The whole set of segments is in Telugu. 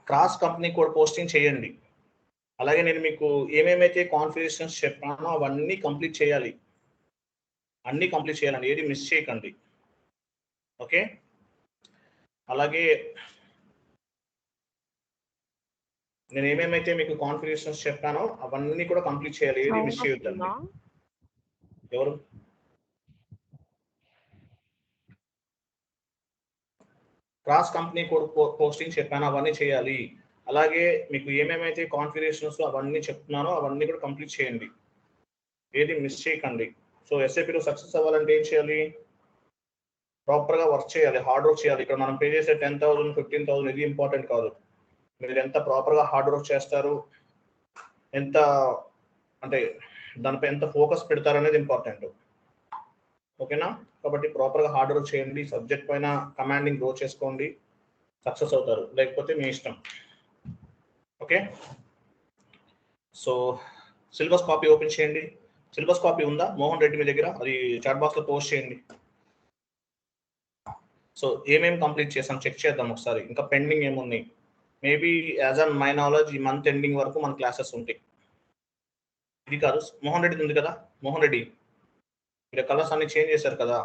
క్రాస్ కంపెనీ కోడ్ పోస్టింగ్ చేయండి. అలాగే నేను మీకు ఏమేమైతే కాన్ఫిగరేషన్స్ చెప్పానో అవన్నీ కంప్లీట్ చేయాలి. అన్నీ కంప్లీట్ చేయాలండి, ఏది మిస్ చేయకండి. ఓకే, అలాగే నేను ఏమేమైతే మీకు కాన్ఫిగరేషన్స్ చెప్పానో అవన్నీ కూడా కంప్లీట్ చేయాలి, ఏది మిస్ చేయొద్దండి. ఎవరు క్రాస్ కంపెనీ కోడ్ పోస్టింగ్ చెప్పానో అవన్నీ చేయాలి. అలాగే మీకు ఏమేమైతే కాన్ఫిగరేషన్స్ అవన్నీ చెప్తున్నానో అవన్నీ కూడా కంప్లీట్ చేయండి, ఏది మిస్ చేయకండి. సో ఎస్ఏపీలో సక్సెస్ అవ్వాలంటే ఏం చేయాలి? ప్రాపర్గా వర్క్ చేయాలి, హార్డ్ వర్క్ చేయాలి. ఇక్కడ మనం పే చేసే 10,000 15,000 ఇది ఇంపార్టెంట్ కాదు. మీరు ఎంత ప్రాపర్గా హార్డ్ వర్క్ చేస్తారు, ఎంత అంటే దానిపై ఎంత ఫోకస్ పెడతారు అనేది ఇంపార్టెంట్. ఓకేనా? కాబట్టి ప్రాపర్గా హార్డ్ వర్క్ చేయండి, సబ్జెక్ట్ పైన కమాండింగ్ గ్రో చేసుకోండి, సక్సెస్ అవుతారు. లేకపోతే మీ ఇష్టం. Okay, so syllabus copy open చేయండి. సిలబస్ కాపీ ఉందా మోహన్ రెడ్డి మీ దగ్గర? అది చాట్ బాక్స్లో పోస్ట్ చేయండి. సో ఏమేమి కంప్లీట్ చేసాం చెక్ చేద్దాం ఒకసారి. ఇంకా పెండింగ్ ఏమున్నాయి? Maybe as on my knowledge ఈ మంత్ ఎండింగ్ వరకు మన క్లాసెస్ ఉంటాయి. ఇది కాదు, మోహన్ రెడ్డి ఉంది కదా, మోహన్ రెడ్డి మీరు కలర్స్ అన్ని చేంజ్ చేశారు కదా,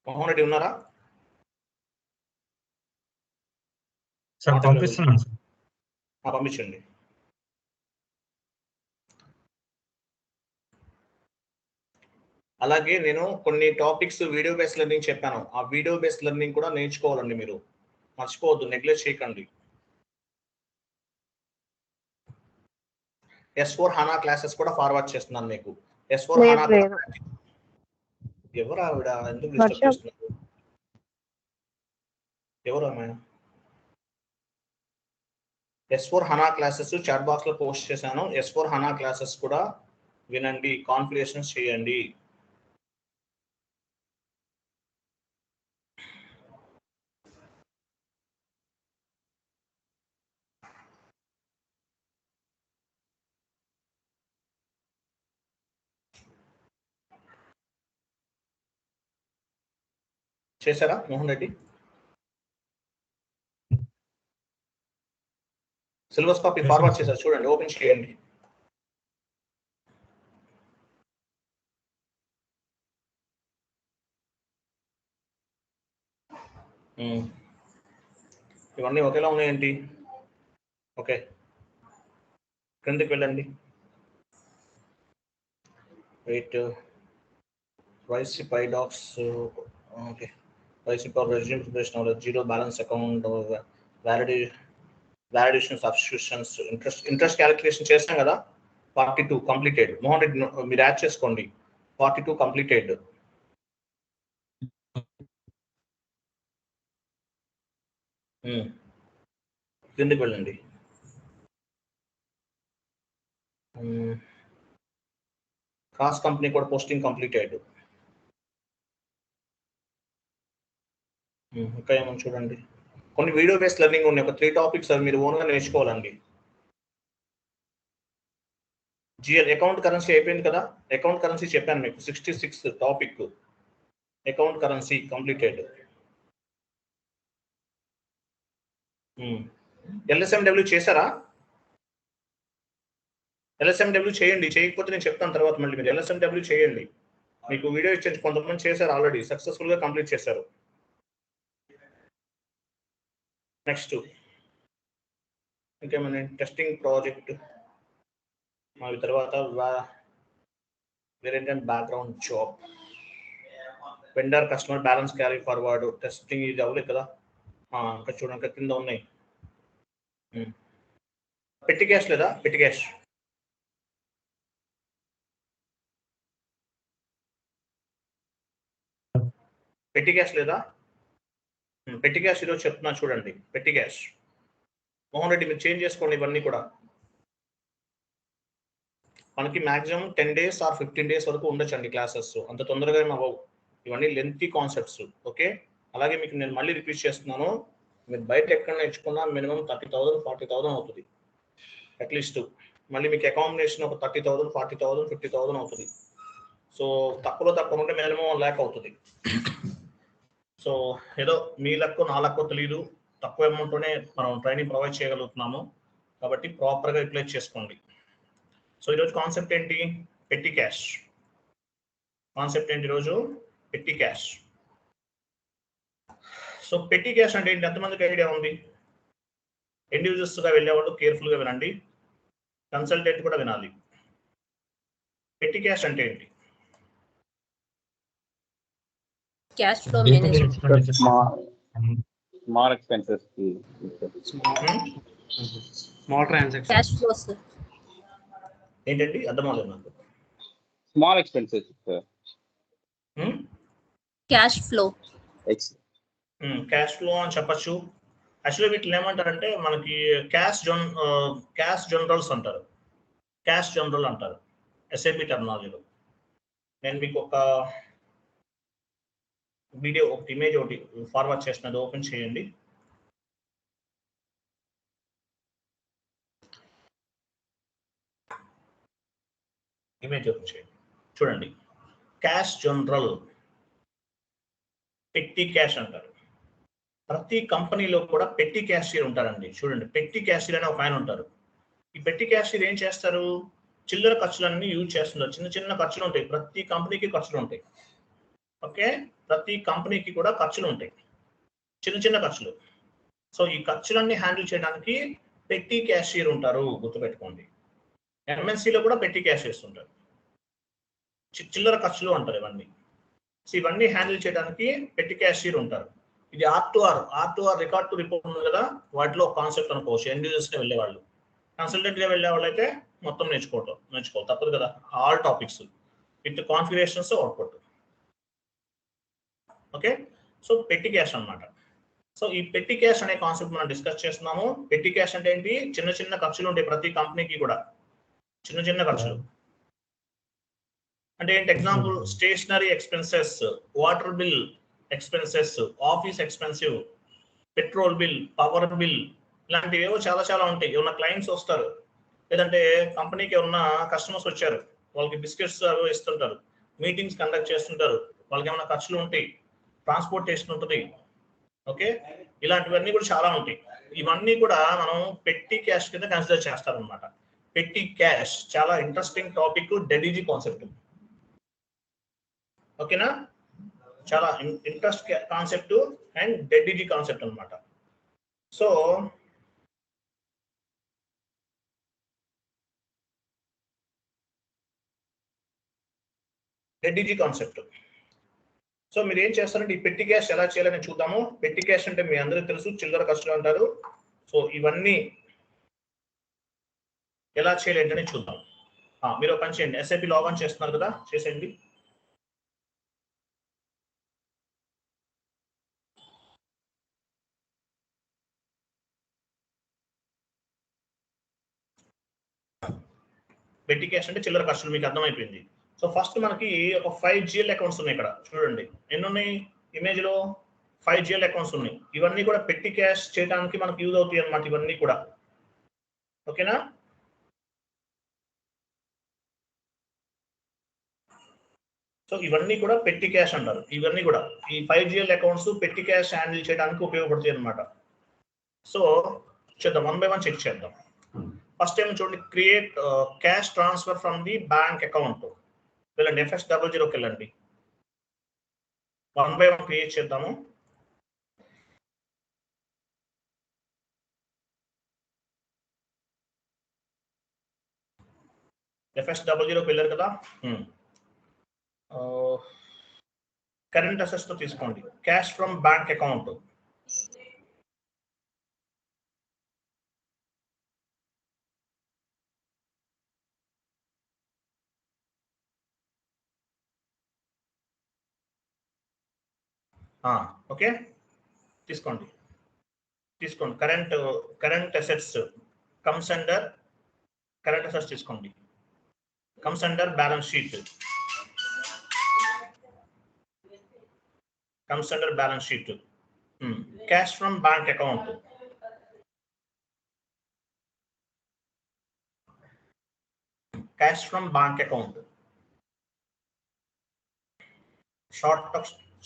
మోహన్ రెడ్డి ఉన్నారా? పంపించండి. అలాగే నేను కొన్ని టాపిక్స్ వీడియో బేస్డ్ లెర్నింగ్ చెప్పాను, ఆ వీడియో బేస్డ్ లెర్నింగ్ కూడా నేర్చుకోవాలండి. మీరు మర్చిపోవద్దు, నెగ్లెక్ట్ చేయకండి. S4 HANA క్లాసెస్ కూడా ఫార్వర్డ్ చేస్తున్నాను మీకు. S4 HANA ఎవరు ఆవిడ? ఎందుకు డిస్టర్బ్ చేస్తున్నారు? ఎవరు అమ్మాయి? S4 HANA classes chat box లో పోస్ట్ చేశాను. S4 HANA క్లాసెస్ కూడా వినండి, కాన్ఫిగరేషన్స్ చేయండి. చేశారా Mohan Reddy? Syllabus copy forward చేశారు, చూడండి, ఓపెన్ చేయండి. ఇవన్నీ ఒకేలా ఉన్నాయేంటి? ఓకే, క్రిందికి వెళ్ళండి. Wait YC PyDocs, okay, YC for resume preparation, zero balance account, validation substitutions, interest calculation చేస్తాం కదా, 42 కంప్లీటెడ్. మోహన్ రెడ్డి మీరు యాడ్ చేసుకోండి, 42 కంప్లీటెడ్. కిందకి వెళ్ళండి. క్రాస్ కంపెనీ కూడా పోస్టింగ్ కంప్లీటెడ్. ఇంకా ఏమని చూడండి. కొన్ని వీడియో బేస్డ్ లెర్నింగ్ ఉన్నాయి, ఒక 3 టాపిక్స్ అవి మీరు ఓన్గా నేర్చుకోవాలండి. జిఎల్ అకౌంట్ కరెన్సీ అయిపోయింది కదా, అకౌంట్ కరెన్సీ చెప్పాను మీకు, 66 topic account currency completed. LSMW చేశారా? LSMW చేయండి, చేయకపోతే నేను చెప్తాను తర్వాత. మళ్ళీ మీరు LSMW చేయండి, మీకు వీడియో ఇచ్చేసి కొంతమంది చేశారు, ఆల్రెడీ సక్సెస్ఫుల్గా కంప్లీట్ చేశారు. నెక్స్ట్ ఇంకేమైనా టెస్టింగ్ ప్రాజెక్ట్, అవి తర్వాత variant background job, vendor customer balance carry forward, testing ఇది అవ్వలేదు కదా. ఇంకా చూడండి, కింద ఉన్నాయి. పెట్టి క్యాష్ లేదా? పెట్టి క్యాష్ పెట్టి క్యాష్ లేదా? పెట్టి క్యాష్ ఈరోజు చెప్తున్నా చూడండి. పెట్టి క్యాష్ మోహన్ రెడ్డి మీరు చేంజ్ చేసుకోండి. ఇవన్నీ కూడా మనకి మాక్సిమం 10 days ఆర్ 15 days వరకు ఉండొచ్చండి క్లాసెస్, అంత తొందరగా అవ్వవు. ఇవన్నీ లెంతీ కాన్సెప్ట్స్. ఓకే, అలాగే మీకు నేను మళ్ళీ రిపీట్ చేస్తున్నాను, మీరు బయట ఎక్కడ నేర్చుకున్నా మినిమం 30,000 40,000 అవుతుంది అట్లీస్ట్. మళ్ళీ మీకు అకామిడేషన్ ఒక 30,000 40,000 50,000 అవుతుంది. సో తక్కువలో తక్కువ ఉంటే మినిమం 1 lakh అవుతుంది. సో సో ఏదో మీ లక్కో నా లక్కో తెలియదు, తక్కువ అమౌంట్లోనే మనం ట్రైనింగ్ ప్రొవైడ్ చేయగలుగుతున్నాము, కాబట్టి ప్రాపర్గా యూటిలైజ్ చేసుకోండి. సో ఈరోజు కాన్సెప్ట్ ఏంటి? పెట్టి క్యాష్. కాన్సెప్ట్ ఏంటి ఈరోజు? పెట్టి క్యాష్. సో పెట్టి క్యాష్ అంటే ఏంటి? ఎంతమందికి ఐడియా ఉంది? ఇండివిజువల్స్గా వెళ్ళేవాళ్ళు కేర్ఫుల్గా వినండి, కన్సల్టెంట్ కూడా వినాలి. పెట్టి క్యాష్ అంటే ఏంటి? Cash flow management. Small expenses. Small transactions. Cash flow, sir. ఏంటండి? అర్థం అవ్వలేదు నాకు. Small expenses, sir. Cash flow. Cash flow అని చెప్పచ్చు. యాక్చువల్లీ వీటిని ఏమంటారంటే మనకి క్యాష్ జనరల్స్ అంటారు, క్యాష్ జనరల్ అంటారు ఎస్ఏపి టెర్మినాలజీలో. నేను మీకు ఒక వీడియో, ఒక ఇమేజ్ ఒకటి ఫార్వర్డ్ చేసినది, ఓపెన్ చేయండి. ఇమేజ్ ఓపెన్ చేయండి, చూడండి. క్యాష్ జనరల్, పెట్టి క్యాష్ అంటారు. ప్రతి కంపెనీలో కూడా పెట్టి క్యాషియర్ ఉంటారండి. చూడండి, పెట్టి క్యాషియర్ అనే ఒక ఆయన ఉంటారు. ఈ పెట్టి క్యాషియర్ ఏం చేస్తారు? చిల్లర ఖర్చులన్నీ యూజ్ చేస్తున్నారు. చిన్న చిన్న ఖర్చులు ఉంటాయి, ప్రతి కంపెనీకి ఖర్చులు ఉంటాయి. ఓకే, ప్రతి కంపెనీకి కూడా ఖర్చులు ఉంటాయి, చిన్న చిన్న ఖర్చులు. సో ఈ ఖర్చులన్నీ హ్యాండిల్ చేయడానికి పెట్టి క్యాషియర్ ఉంటారు, గుర్తుపెట్టుకోండి. ఎంఎన్సీలో కూడా పెట్టి క్యాషియర్స్ ఉంటారు, చిల్లర ఖర్చులు అంటారు ఇవన్నీ. సో ఇవన్నీ హ్యాండిల్ చేయడానికి పెట్టి క్యాషియర్ ఉంటారు. ఇది R2R రికార్డ్ టు రిపోర్ట్ ఉంది కదా, వాటిలో కాన్సెప్ట్ అనుకోవచ్చు. ఇండివిజువల్స్గా వెళ్ళేవాళ్ళు, కన్సల్టెంట్గా వెళ్ళేవాళ్ళు అయితే మొత్తం నేర్చుకోవాలి, తప్పదు కదా. All topics with configurations, output. Okay, so petty cash అన్నమాట. సో ఈ పెట్టి క్యాష్ అనే కాన్సెప్ట్ మనం డిస్కస్ చేస్తున్నాము. పెట్టి క్యాష్ అంటే ఏంటి? చిన్న చిన్న ఖర్చులు ఉంటాయి ప్రతి కంపెనీకి కూడా, చిన్న చిన్న ఖర్చులు. అంటే ఏంటి? Example, stationery expenses, water bill expenses, office expensive, petrol bill, power bill, ఇలాంటివి ఏవో చాలా చాలా ఉంటాయి. ఏమన్నా క్లయింట్స్ వస్తారు, లేదంటే కంపెనీకి ఏమన్నా కస్టమర్స్ వచ్చారు, వాళ్ళకి బిస్కెట్స్ అవి ఇస్తుంటారు, మీటింగ్స్ కండక్ట్ చేస్తుంటారు, వాళ్ళకి ఏమైనా ఖర్చులు ఉంటాయి, ట్రాన్స్పోర్టేషన్ ఉంటుంది. ఓకే, ఇలాంటివన్నీ కూడా చాలా ఉంటాయి. ఇవన్నీ కూడా మనం పెట్టి క్యాష్ కింద కన్సిడర్ చేస్తారనమాట. పెట్టి క్యాష్ చాలా ఇంట్రెస్టింగ్ టాపిక్, డెడిజీ కాన్సెప్ట్. ఓకేనా, చాలా ఇంట్రెస్ట్ కాన్సెప్ట్ అండ్ డెడిజీ కాన్సెప్ట్ అనమాట. సో డెడిజీ కాన్సెప్ట్. సో మీరు ఏం చేస్తారంటే ఈ పెట్టి క్యాష్ ఎలా చేయాలని చూద్దాము. పెట్టి క్యాష్ అంటే మీ అందరికీ తెలుసు, చిల్లర ఖర్చులు అంటారు. సో ఇవన్నీ ఎలా చేయాలి చూద్దాం. మీరు పని చేయండి, ఎస్ఐపి లాగిన్ చేస్తున్నారు కదా, చేసేయండి. పెట్టి క్యాష్ అంటే చిల్లర ఖర్చులు, మీకు అర్థమైపోయింది. సో ఫస్ట్ మనకి ఒక 5 GL అకౌంట్స్ ఉన్నాయి ఇక్కడ. చూడండి ఎన్ని ఉన్నాయి ఇమేజ్ లో, 5 GL అకౌంట్స్ ఉన్నాయి. ఇవన్నీ కూడా పెట్టి క్యాష్ చేయడానికి మనకు యూజ్ అవుతాయి అన్నమాట, ఇవన్నీ కూడా. ఓకేనా, సో ఇవన్నీ కూడా పెట్టి క్యాష్ అంటారు. ఇవన్నీ కూడా ఈ 5 GL అకౌంట్స్ పెట్టి క్యాష్ హ్యాండిల్ చేయడానికి ఉపయోగపడతాయి అన్నమాట. సో చేద్దాం, 1 by 1 చెక్ చేద్దాం. ఫస్ట్ టైం చూడండి, create cash transfer from the bank account. వెళ్ళండి, FS00కి వెళ్ళండి. 1 by 1 క్రియేట్ చేద్దాము. FS00కి వెళ్ళారు కదా. కరెంట్ అసెట్స్ తో తీసుకోండి, cash from bank account. Okay, తీసుకోండి. Current assets comes under, current assets తీసుకోండి, comes under balance sheet. comes under balance sheet. Cash from bank account. Cash from bank account.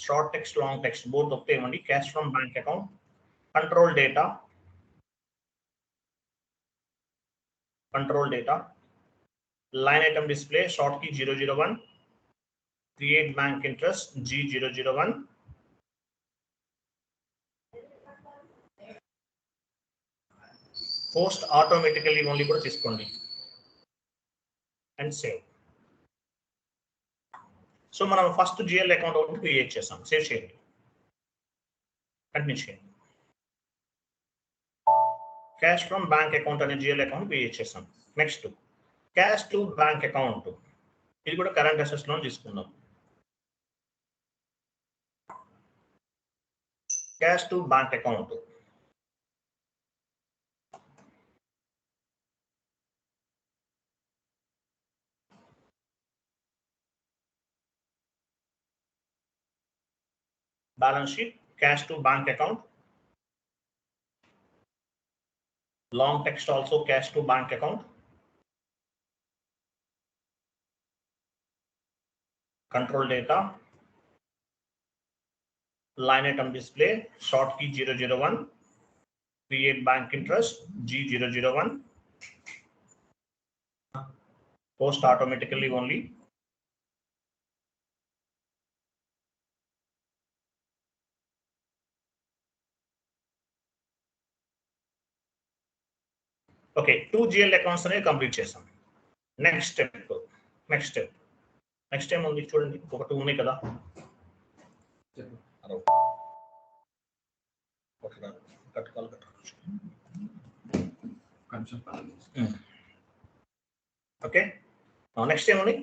Short text long text both ఒకటే ఇవ్వండి. Cash from bank account, control data, line item display short key 001, create bank interest G001, post automatically only కూడా తీసుకోండి అండ్ సేవ్. సో మనం ఫస్ట్ జిఎల్ అకౌంట్ ఒకటి క్రియేట్ చేసాం. సేవ్ చేయండి, కంటిన్యూ చేయండి. క్యాష్ ఫ్రమ్ బ్యాంక్ అకౌంట్ అనే జిఎల్ అకౌంట్ క్రియేట్ చేసాం. Next cash to bank account, ఇది కూడా కరెంట్ అసెట్స్ లో తీసుకుందాం. Cash to bank account, balance sheet, cash to bank account, long text also cash to bank account, control data, line item display short key 001, create bank interest G001, post automatically only, okay 2 GL accounts అనేవి కంప్లీట్ చేసాం. నెక్స్ట్ టైం ఉంది చూడండి, ఒక 2 ఉన్నాయి కదా. ఓకే నెక్స్ట్ ఏముంది,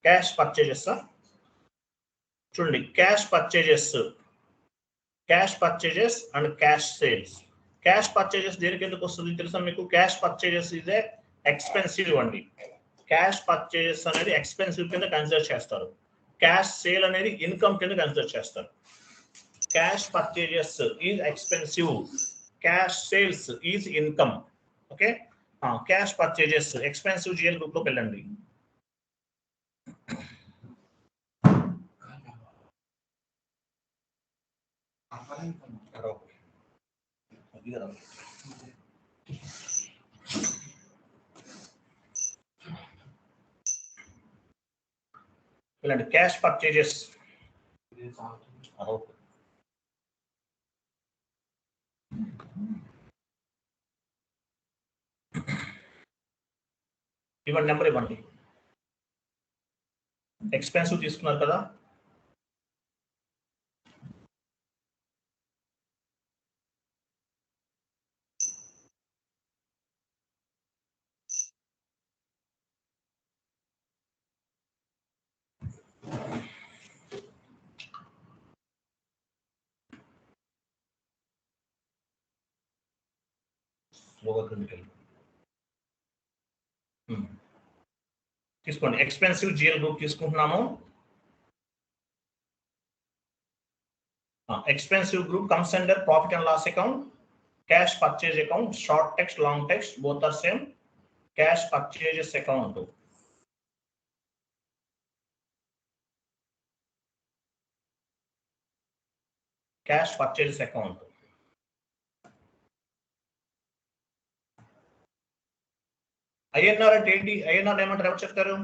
క్యాష్ పర్చేజెస్. చూడండి cash purchases and cash sales. Cash purchases దేనికి ఎందుకు వస్తుంది తెలుసా మీకు? క్యాష్ పర్చేజెస్ ఇదే ఎక్స్పెన్సివ్ అండి. క్యాష్ పర్చేజెస్ అనేది ఎక్స్పెన్సివ్ కింద కన్సిడర్ చేస్తారు. క్యాష్ సేల్ అనేది ఇన్కమ్ కింద కన్సిడర్ చేస్తారు. Cash purchases is expensive, cash sales is income. Okay cash purchases expensive GL group లోకి వెళ్ళండి. వెళ్ళండి క్యాష్ పర్చేజెస్. ఇవ్వండి, నెంబర్ ఇవ్వండి. ఎక్స్పెన్సివ్ తీసుకున్నారు కదా, తీసుకోండి. ఎక్స్పెన్సివ్ జిఎల్ గ్రూప్ తీసుకుంటున్నాము. Expensive group comes under profit and loss account, cash purchase account, short text long text both are same. Cash purchases account, cash purchases account. INR అంటే ఏంటి? ఐఎన్ఆర్ ఏమంటారు, ఎవరు చెప్తారు?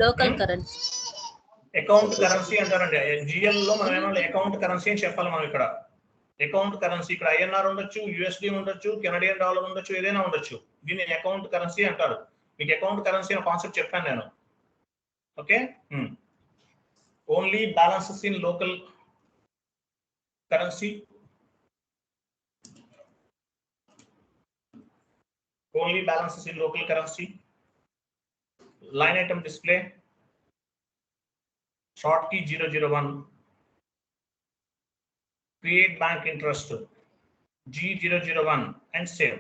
లోకల్ కరెన్సీ, అకౌంట్ కరెన్సీ అంటారండి. జిఎల్ లో మనం ఏమన్నా అకౌంట్ కరెన్సీ అని చెప్పాలి. మనం ఇక్కడ అకౌంట్ కరెన్సీ, ఇక్కడ ఐఎన్ఆర్ ఉండొచ్చు, యూఎస్డి ఉండొచ్చు, కెనడియన్ డాలర్ ఉండొచ్చు, ఏదైనా ఉండొచ్చు. దీన్ని అకౌంట్ కరెన్సీ అంటారు. మీకు అకౌంట్ కరెన్సీ అనే కాన్సెప్ట్ చెప్పాను నేను. Okay only balances in local currency, only balances in local currency, line item display short key 001, create bank interest G001 and save.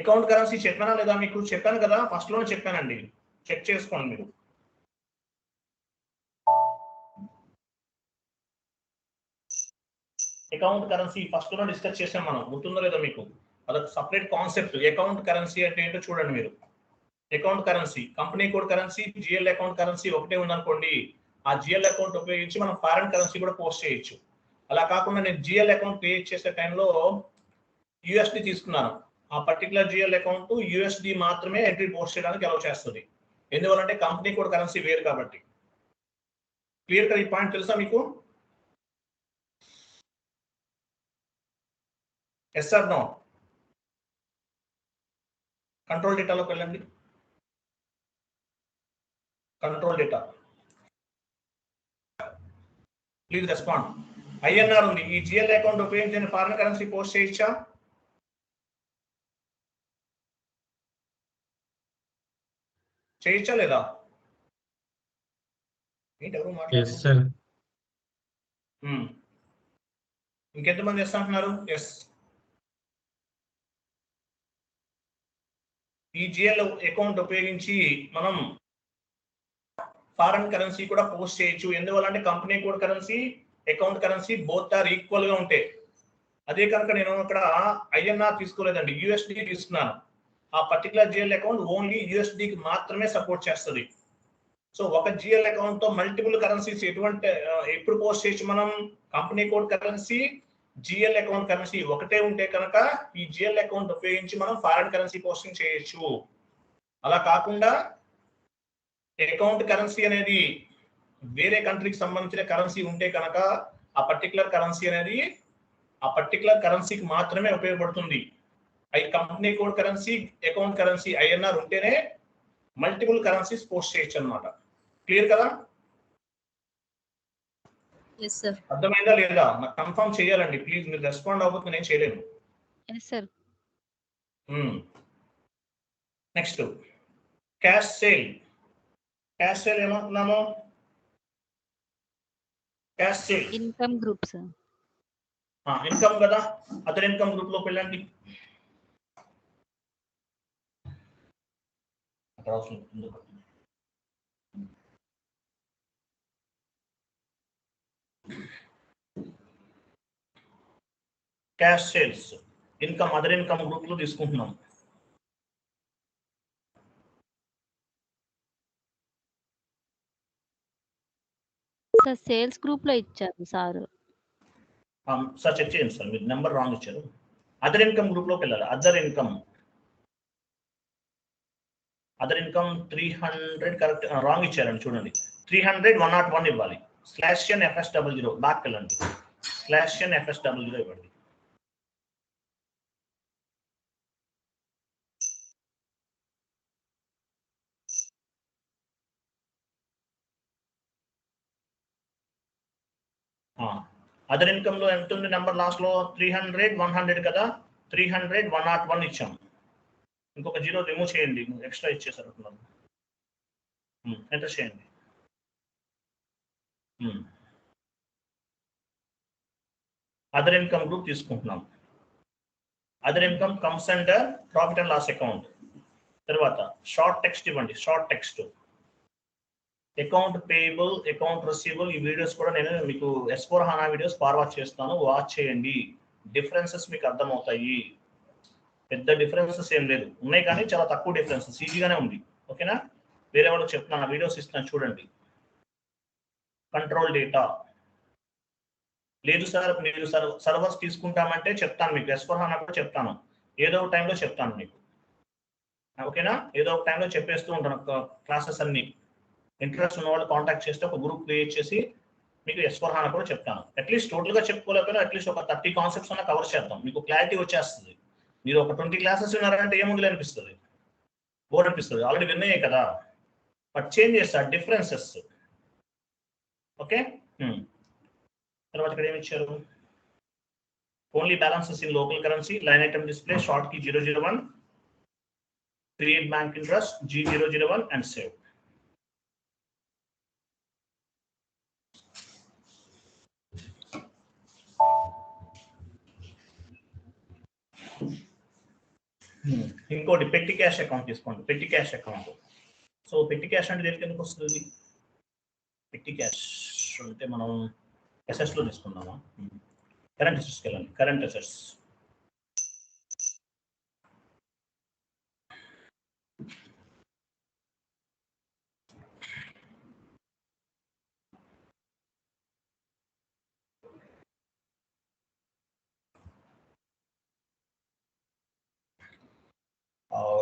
Account currency చెప్పానా లేదా మీకు? చెప్పాను కదా, ఫస్ట్ లోనే చెప్పానండి, చెక్ చేసుకోండి మీరు. అకౌంట్ కరెన్సీ ఫస్ట్ లో డిస్కస్ చేసాం మనం, గుర్తుందో లేదో మీకు? అదొక సపరేట్ కాన్సెప్ట్. అకౌంట్ కరెన్సీ అంటే ఏంటో చూడండి మీరు. Account currency, company code currency, GL account currency ఒకటే ఉందనుకోండి, ఆ జిఎల్ అకౌంట్ ఉపయోగించి మనం ఫారెన్ కరెన్సీ కూడా పోస్ట్ చేయొచ్చు. అలా కాకుండా నేను జిఎల్ అకౌంట్ క్రియేట్ చేసే టైంలో యూఎస్డి తీసుకున్నాను, ఆ పర్టికులర్ జిఎల్ అకౌంట్ యూఎస్డి మాత్రమే ఎంట్రీ పోస్ట్ చేయడానికి అలౌ చేస్తుంది. ఎందువల్లంటే కంపెనీ కోడ్ కరెన్సీ వేరు కాబట్టి. క్లియర్ గా ఈ పాయింట్ తెలుసా మీకు? Yes or no? కంట్రోల్ డేటాలోకి వెళ్ళండి. Control data, please respond. INR ఉంది, ఈ జిఎల్ అకౌంట్ ఉపయోగించి ఫారెన్ కరెన్సీ పోస్ట్ చేయొచ్చా? చేయొచ్చా లేదా? ఏంటి ఎవరు మాట్లాడుతున్నారు? ఇంకెంతమంది ఎస్ అంటున్నారు? ఎస్. ఈ జిఎల్ అకౌంట్ ఉపయోగించి మనం ఫారెన్ కరెన్సీ కూడా పోస్ట్ చేయొచ్చు. ఎందువల్లంటే company code currency, account currency both are equal గా ఉంటాయి. అదే కనుక నేను ఇక్కడ ఐఎన్ఆర్ తీసుకోలేదండి, యూఎస్డి తీసుకున్నాను. ఆ పర్టికులర్ జిఎల్ అకౌంట్ ఓన్లీ యూఎస్డికి మాత్రమే సపోర్ట్ చేస్తుంది. సో ఒక జిఎల్ అకౌంట్ తో మల్టిపుల్ కరెన్సీస్ ఎప్పుడు పోస్ట్ చేయొచ్చు మనం? Company code currency, GL account currency ఒకటే ఉంటే కనుక ఈ జిఎల్ అకౌంట్ ఉపయోగించి మనం ఫారెన్ కరెన్సీ పోస్టింగ్ చేయొచ్చు. అలా కాకుండా అకౌంట్ కరెన్సీ అనేది వేరే కంట్రీకి సంబంధించిన కరెన్సీ ఉంటే కనుక ఆ పర్టికులర్ కరెన్సీ అనేది ఆ పర్టికులర్ కరెన్సీకి మాత్రమే ఉపయోగపడుతుంది. అవి company code currency, account currency INR ఉంటేనే మల్టిపుల్ కరెన్సీస్ పోస్ట్ చేయొచ్చు అన్నమాట. క్లియర్ కదా? Yes sir. అర్థమైందా లేదా? నాకు కన్ఫర్మ్ చేయాలండి ప్లీజ్. మీరు రెస్పాండ్ అవ్వకపోతే నేను చేయలేను. Yes sir. Next cash sale. Cash sale ఏమంటున్నాము? Cash sale income group sir. Income కదా, అదర్ ఇన్కమ్ గ్రూప్ లోకి వెళ్ళండి. Cash sales income other income group లో తీసుకుంటున్నాం. సార్ సేల్స్ గ్రూప్ లో ఇచ్చారు సార్. సార్ చెక్ చేయండి సార్, మీరు నెంబర్ రాంగ్ ఇచ్చారు. అదర్ ఇన్కమ్ గ్రూప్ లోకి వెళ్ళాలి. అదర్ ఇన్కమ్ 300 కరెక్ట్, రాంగ్ ఇచ్చారండి చూడండి. 300 101 ఇవ్వాలి. /FS00 బ్యాక్ వెళ్ళండి. /FS00 ఇవ్వండి. అదర్ ఇన్కమ్ లో ఎంత ఉంది నెంబర్? లాస్ట్ లో 300 100 కదా, 300 101 ఇచ్చాం. ఇంకొక జీరో రిమూవ్ చేయండి, ఎక్స్ట్రా ఇచ్చేసారు. ఎంటర్ చేయండి. అదర్ ఇన్కమ్ గ్రూప్ తీసుకుంటున్నాం. Other income comes under profit and loss account. తర్వాత షార్ట్ టెక్స్ట్ ఇవ్వండి. Short text account payable, account receivable. ఈ వీడియోస్ కూడా నేను మీకు S/4HANA వీడియోస్ ఫార్వర్డ్ చేస్తాను, వాచ్ చేయండి. డిఫరెన్సెస్ మీకు అర్థమవుతాయి. పెద్ద డిఫరెన్సెస్ ఏం లేదు, ఉన్నాయి కానీ చాలా తక్కువ డిఫరెన్సెస్, ఈజీగానే ఉంది. ఓకేనా? వేరే వాళ్ళకి చెప్తున్నాను, వీడియోస్ ఇస్తాను చూడండి. కంట్రోల్ డేటా లేదు సార్, మీరు సర్వర్స్ తీసుకుంటామంటే చెప్తాను మీకు. S/4HANA కూడా చెప్తాను, ఏదో ఒక టైంలో చెప్తాను మీకు. ఓకేనా? ఏదో ఒక టైంలో చెప్పేస్తూ ఉంటాను క్లాసెస్ అన్ని. ఇంట్రెస్ట్ ఉన్న వాళ్ళు కాంటాక్ట్ చేస్తే ఒక గ్రూప్ క్రియేట్ చేసి మీకు S/4HANA కూడా చెప్తాను. అట్లీస్ట్ టోటల్గా చెప్పుకోలేకపోయినా అట్లీస్ట్ ఒక 30 కాన్సెప్ట్స్ అన్న కవర్ చేద్దాం, మీకు క్లారిటీ వచ్చేస్తుంది. మీరు ఒక 20 క్లాసెస్ విన్నారంటే ఏముంది అనిపిస్తుంది, బోర్ అనిపిస్తుంది. ఆల్రెడీ విన్నాయే కదా, బట్ చేంజ్ చేస్తారు డిఫరెన్సెస్. ఓకే? తర్వాత ఇక్కడ ఏమి ఇచ్చారు? Only balances in local currency, line item display, short key 001, create bank interest G001 and save. ఇంకోటి పెట్టి క్యాష్ అకౌంట్ తీసుకోండి. Petty cash account. So petty cash అంటే దేనికి ఎందుకు వస్తుంది? పెట్టి క్యాష్ అంటే మనం SS లో తీసుకుందామా? కరెంట్ అసెట్స్కి వెళ్ళండి. Current assets.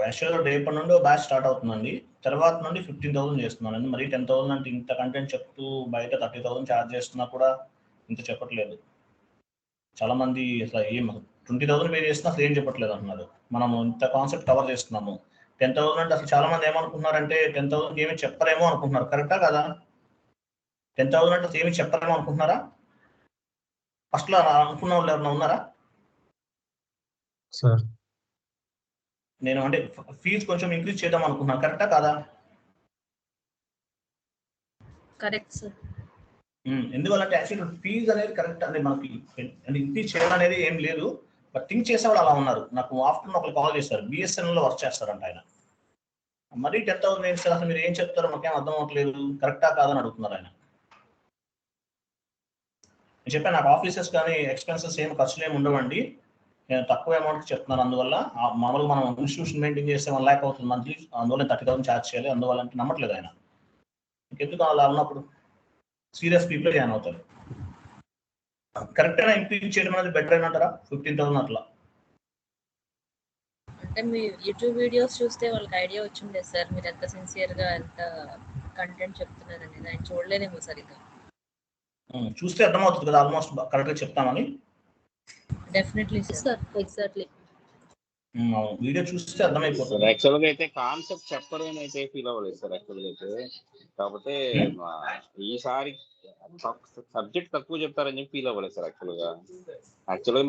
యాక్చువల్గా రేపటి నుండి బ్యాచ్ స్టార్ట్ అవుతుందండి. తర్వాత నుండి 15,000 చేస్తున్నానండి. మరి 10,000 అంటే ఇంత కంటెంట్ చెప్తూ బయట 30,000 ఛార్జ్ చేస్తున్నా కూడా ఇంత చెప్పట్లేదు. చాలా మంది అసలు ఏం 20,000 పే చేస్తున్నా అసలు ఏం చెప్పట్లేదు అంటున్నారు. మనము ఇంత కాన్సెప్ట్ కవర్ చేస్తున్నాము. 10,000 అంటే అసలు చాలా మంది ఏమనుకుంటున్నారంటే 10,000 ఏమి చెప్పరేమో అనుకుంటున్నారు. కరెక్టా కదా? 10,000 అంటే ఏమి చెప్పరేమో అనుకుంటున్నారా? ఫస్ట్లో అనుకున్న వాళ్ళు ఎవరైనా ఉన్నారా? సార్ నేను అంటే ఫీజు కొంచెం ఇంక్రీజ్ చేద్దాం అనుకున్నాను. కరెక్టా కాదా? Correct sir. ఎందువల్లంటే యాక్చువల్ ఫీజు అనేది కరెక్ట్ అంటే మనకి అంటే ఇంక్రీజ్ చేయడం అనేది ఏం లేదు. బట్ థింక్ చేసేవాళ్ళు అలా ఉన్నారు. నాకు ఆఫ్టర్నూన్ ఒకరు కాల్ చేస్తారు, బిఎస్ఎన్ఎల్లో వర్క్ చేస్తారంట ఆయన. మరీ 10,000 ఏం సార్, అసలు మీరు ఏం చెప్తారో మాకేం అర్థం అవ్వట్లేదు, కరెక్టా కాదని అడుగుతున్నారు ఆయన. నేను చెప్పాను నాకు ఆఫీసెస్ కానీ ఎక్స్పెన్సెస్ ఏం ఖర్చులు ఏమి ఉండవండి, నేను తక్కువ అమౌంట్ చెప్తున్నాను. అందువల్ల మామూలుగా మనం ఇన్స్టిట్యూషన్ మెయింటైన్ చేస్తే 1 lakh అవుతుంది మంత్లీ, అందువల్ల 30,000 ఛార్జ్ చేయాలి. అందువల్ల అంటే నమ్మట్లేదు ఆయన. ఇంకెందుకు అలా ఉన్నప్పుడు సీరియస్ పీపుల్ జాయిన్ అవుతారు. కరెక్ట్గా ఇంక్రీజ్ చేయడం అనేది బెటర్ అయినంటారా? 15,000 అట్లా. అంటే మీ యూట్యూబ్ వీడియోస్ చూస్తే వాళ్ళకి ఐడియా వచ్చిండే సార్ మీరు ఎంత సిన్సియర్గా ఎంత కంటెంట్ చెప్తున్నారని. ఆయన చూడలేదేమో సరిగ్గా. చూస్తే అర్థమవుతుంది కదా ఆల్మోస్ట్ కరెక్ట్గా చెప్తామని. Definitely sir exactly. వీడియో చూస్తే అర్థమైపోతుంది. యాక్చువల్గా అయితే కాన్సెప్ట్ చెప్పడం అయితే ఫీల్ అవ్వలేదు సార్ యాక్చువల్గా అయితే. కాకపోతే ఈసారి సబ్జెక్ట్ తక్కువ చెప్తారని చెప్పి ఫీల్ అవ్వలేదు సార్ యాక్చువల్గా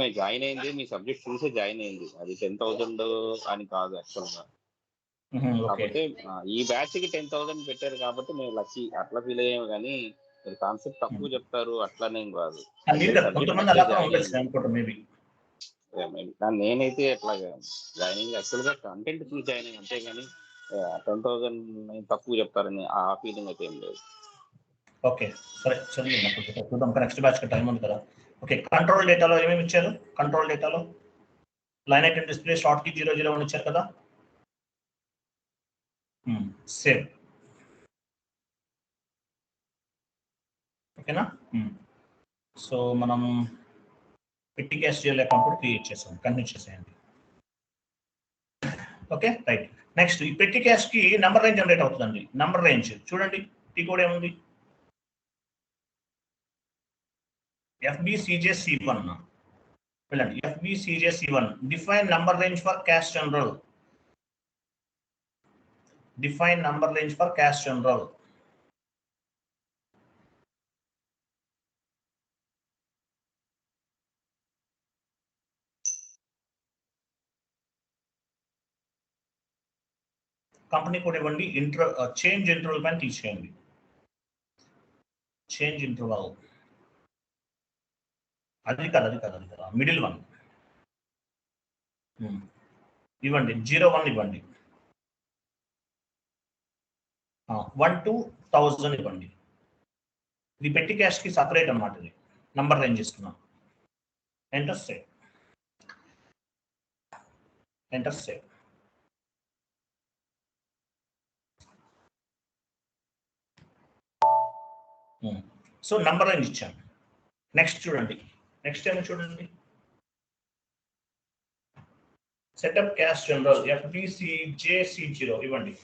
మేము జాయిన్ అయింది మీ సబ్జెక్ట్ చూసే జాయిన్ అయింది, అది 10,000 అని కాదు యాక్చువల్గా. కాకపోతే ఈ బ్యాచ్ కి 10,000 పెట్టారు కాబట్టి మేము లక్కీ అట్లా ఫీల్ అయ్యాము. కానీ కాన్సెప్ట్ తక్కువ చెప్తారు అట్లనేం కాదు. నేనైతే అట్లా జాయినింగ్ యాక్చువల్గా కంటెంట్ చూసి జాయిన్ అయ్యి, అంతేగాని 10,000 తక్కువ చెప్తారని ఆ ఫీలింగ్ అయితే ఏం లేదు. ఓకే సరే చూద్దాం, నెక్స్ట్ బ్యాచ్ కి టైం ఉంది కదా. ఓకే, కంట్రోల్ డేటాలో ఏమేమి ఇచ్చారు? కంట్రోల్ డేటాలో లైన్ ఐటెం డిస్ప్లే షార్ట్ కి 001 ఇచ్చారు కదా. సేవ్. ఓకేనా? సో మనం పెట్టి SQL అకౌంట్ కూడా క్రియేట్ చేసాం, కంటిన్యూ చేసేయండి. Okay right. నెక్స్ట్ ఈ పెట్టి క్యాష్ కి నంబర్ రేంజ్ జనరేట్ అవుతుందండి. నంబర్ రేంజ్ చూడండి, టీ కోడ్ ఏముంది? FBCJC1 వెళ్ళండి. FBCJC1 define number range for cash general. Define number range for cash general. Company code ఇవ్వండి. చేంజ్ ఇంటర్వల్ పైన తీసేయండి. చేంజ్ ఇంటర్వల్ అది కదా మిడిల్ వన్ ఇవ్వండి. 01 ఇవ్వండి. 1 to 1000 ఇవ్వండి. ఇది పెట్టి క్యాష్ కి సపరేట్ అన్నమాట. ఇది నంబర్ రేంజ్ ఇస్తున్నాం. Enter save. Enter save. So number range ఇచ్చాను. నెక్స్ట్ చూడండి, నెక్స్ట్ ఏమో చూడండి. సెటప్ క్యాష్ జనరల్ FBCJC0 ఇవ్వండి.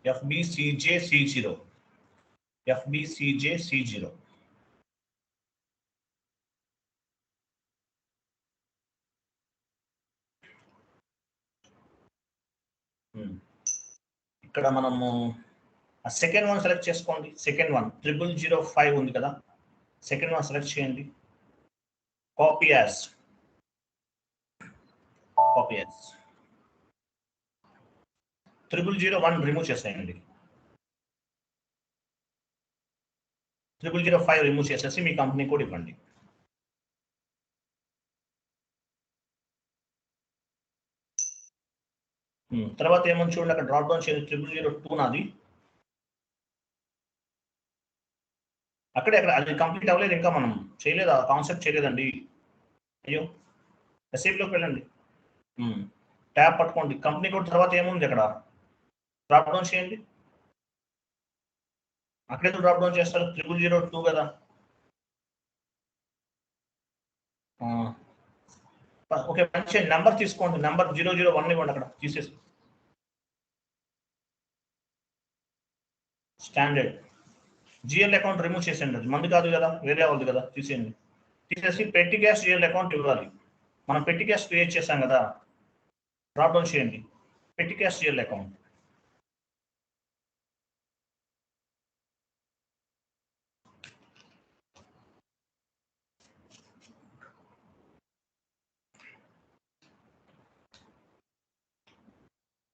FBCJC0. FBCJC0. ఇక్కడ మనము సెకండ్ వన్ సెలెక్ట్ చేసుకోండి. సెకండ్ వన్ 0005 ఉంది కదా, సెకండ్ వన్ సెలెక్ట్ చేయండి. కాపీ యాజ్ 0001 రిమూవ్ చేసేయండి. 0005 రిమూవ్ చేసేసి మీ కంపెనీ కోడ్ ఇవ్వండి. తర్వాత ఏమని చూడండి, అక్కడ డ్రాప్ డౌన్ చేయండి 0002 నాది. అక్కడే అక్కడ అది కంప్లీట్ అవ్వలేదు, ఇంకా మనం చేయలేదు, ఆ కాన్సెప్ట్ చేయలేదండి. అయ్యో ఎస్ఏపీలోకి వెళ్ళండి, ట్యాబ్ పట్టుకోండి, కంపెనీ కోడ్ తర్వాత ఏముంది అక్కడ డ్రాప్ డౌన్ చేయండి. అక్కడే డ్రాప్ డౌన్ చేస్తారు 0002 కదా. ఓకే మంచి నెంబర్ తీసుకోండి, నెంబర్ 001 ఇవ్వండి, అక్కడ తీసేసి స్టాండర్డ్ జిఎల్ అకౌంట్ రిమూవ్ చేసేయండి, అది మంది కాదు కదా, వేరే వాళ్ళది కదా, తీసేయండి. తీసేసి పెట్టి క్యాష్ జిఎల్ అకౌంట్ ఇవ్వాలి. మనం పెట్టి క్యాష్ క్రియేట్ చేసాం కదా, డ్రాప్ డౌన్ చేయండి పెట్టి cash GL account.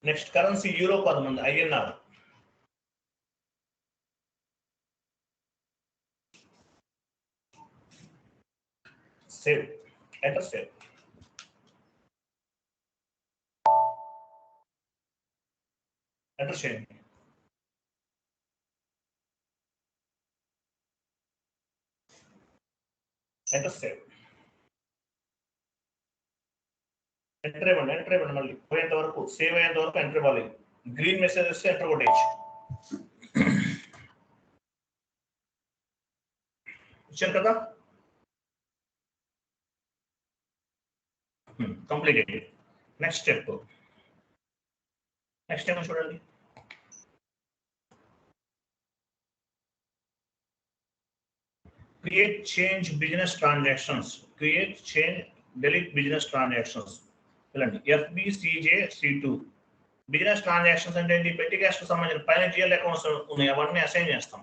Next currency euro 10 INR. Save, enter save. Enter చేయండి. Enter save. ఎంటర్ ఇవ్వండి మళ్ళీ పోయేంత వరకు, సేవ్ అయ్యేంత వరకు ఎంటర్ ఇవ్వాలి. గ్రీన్ మెసేజ్ వస్తే ఎంటర్ కొట్టేయచ్చు. ఇచ్చారు కదా, కంప్లీట్. నెక్స్ట్ స్టెప్, నెక్స్ట్ ఏమో చూడండి, create change business transactions, create change delete business transactions. వెళ్ళండి FBCJ-C2 బిజినెస్ ట్రాన్సాక్షన్స్ అంటే ఏంటి, పెట్టి క్యాష్ కు సంబంధించిన పైన జిఎల్ అకౌంట్స్ ఉన్నాయి, అవన్నీ అసైన్ చేస్తాం.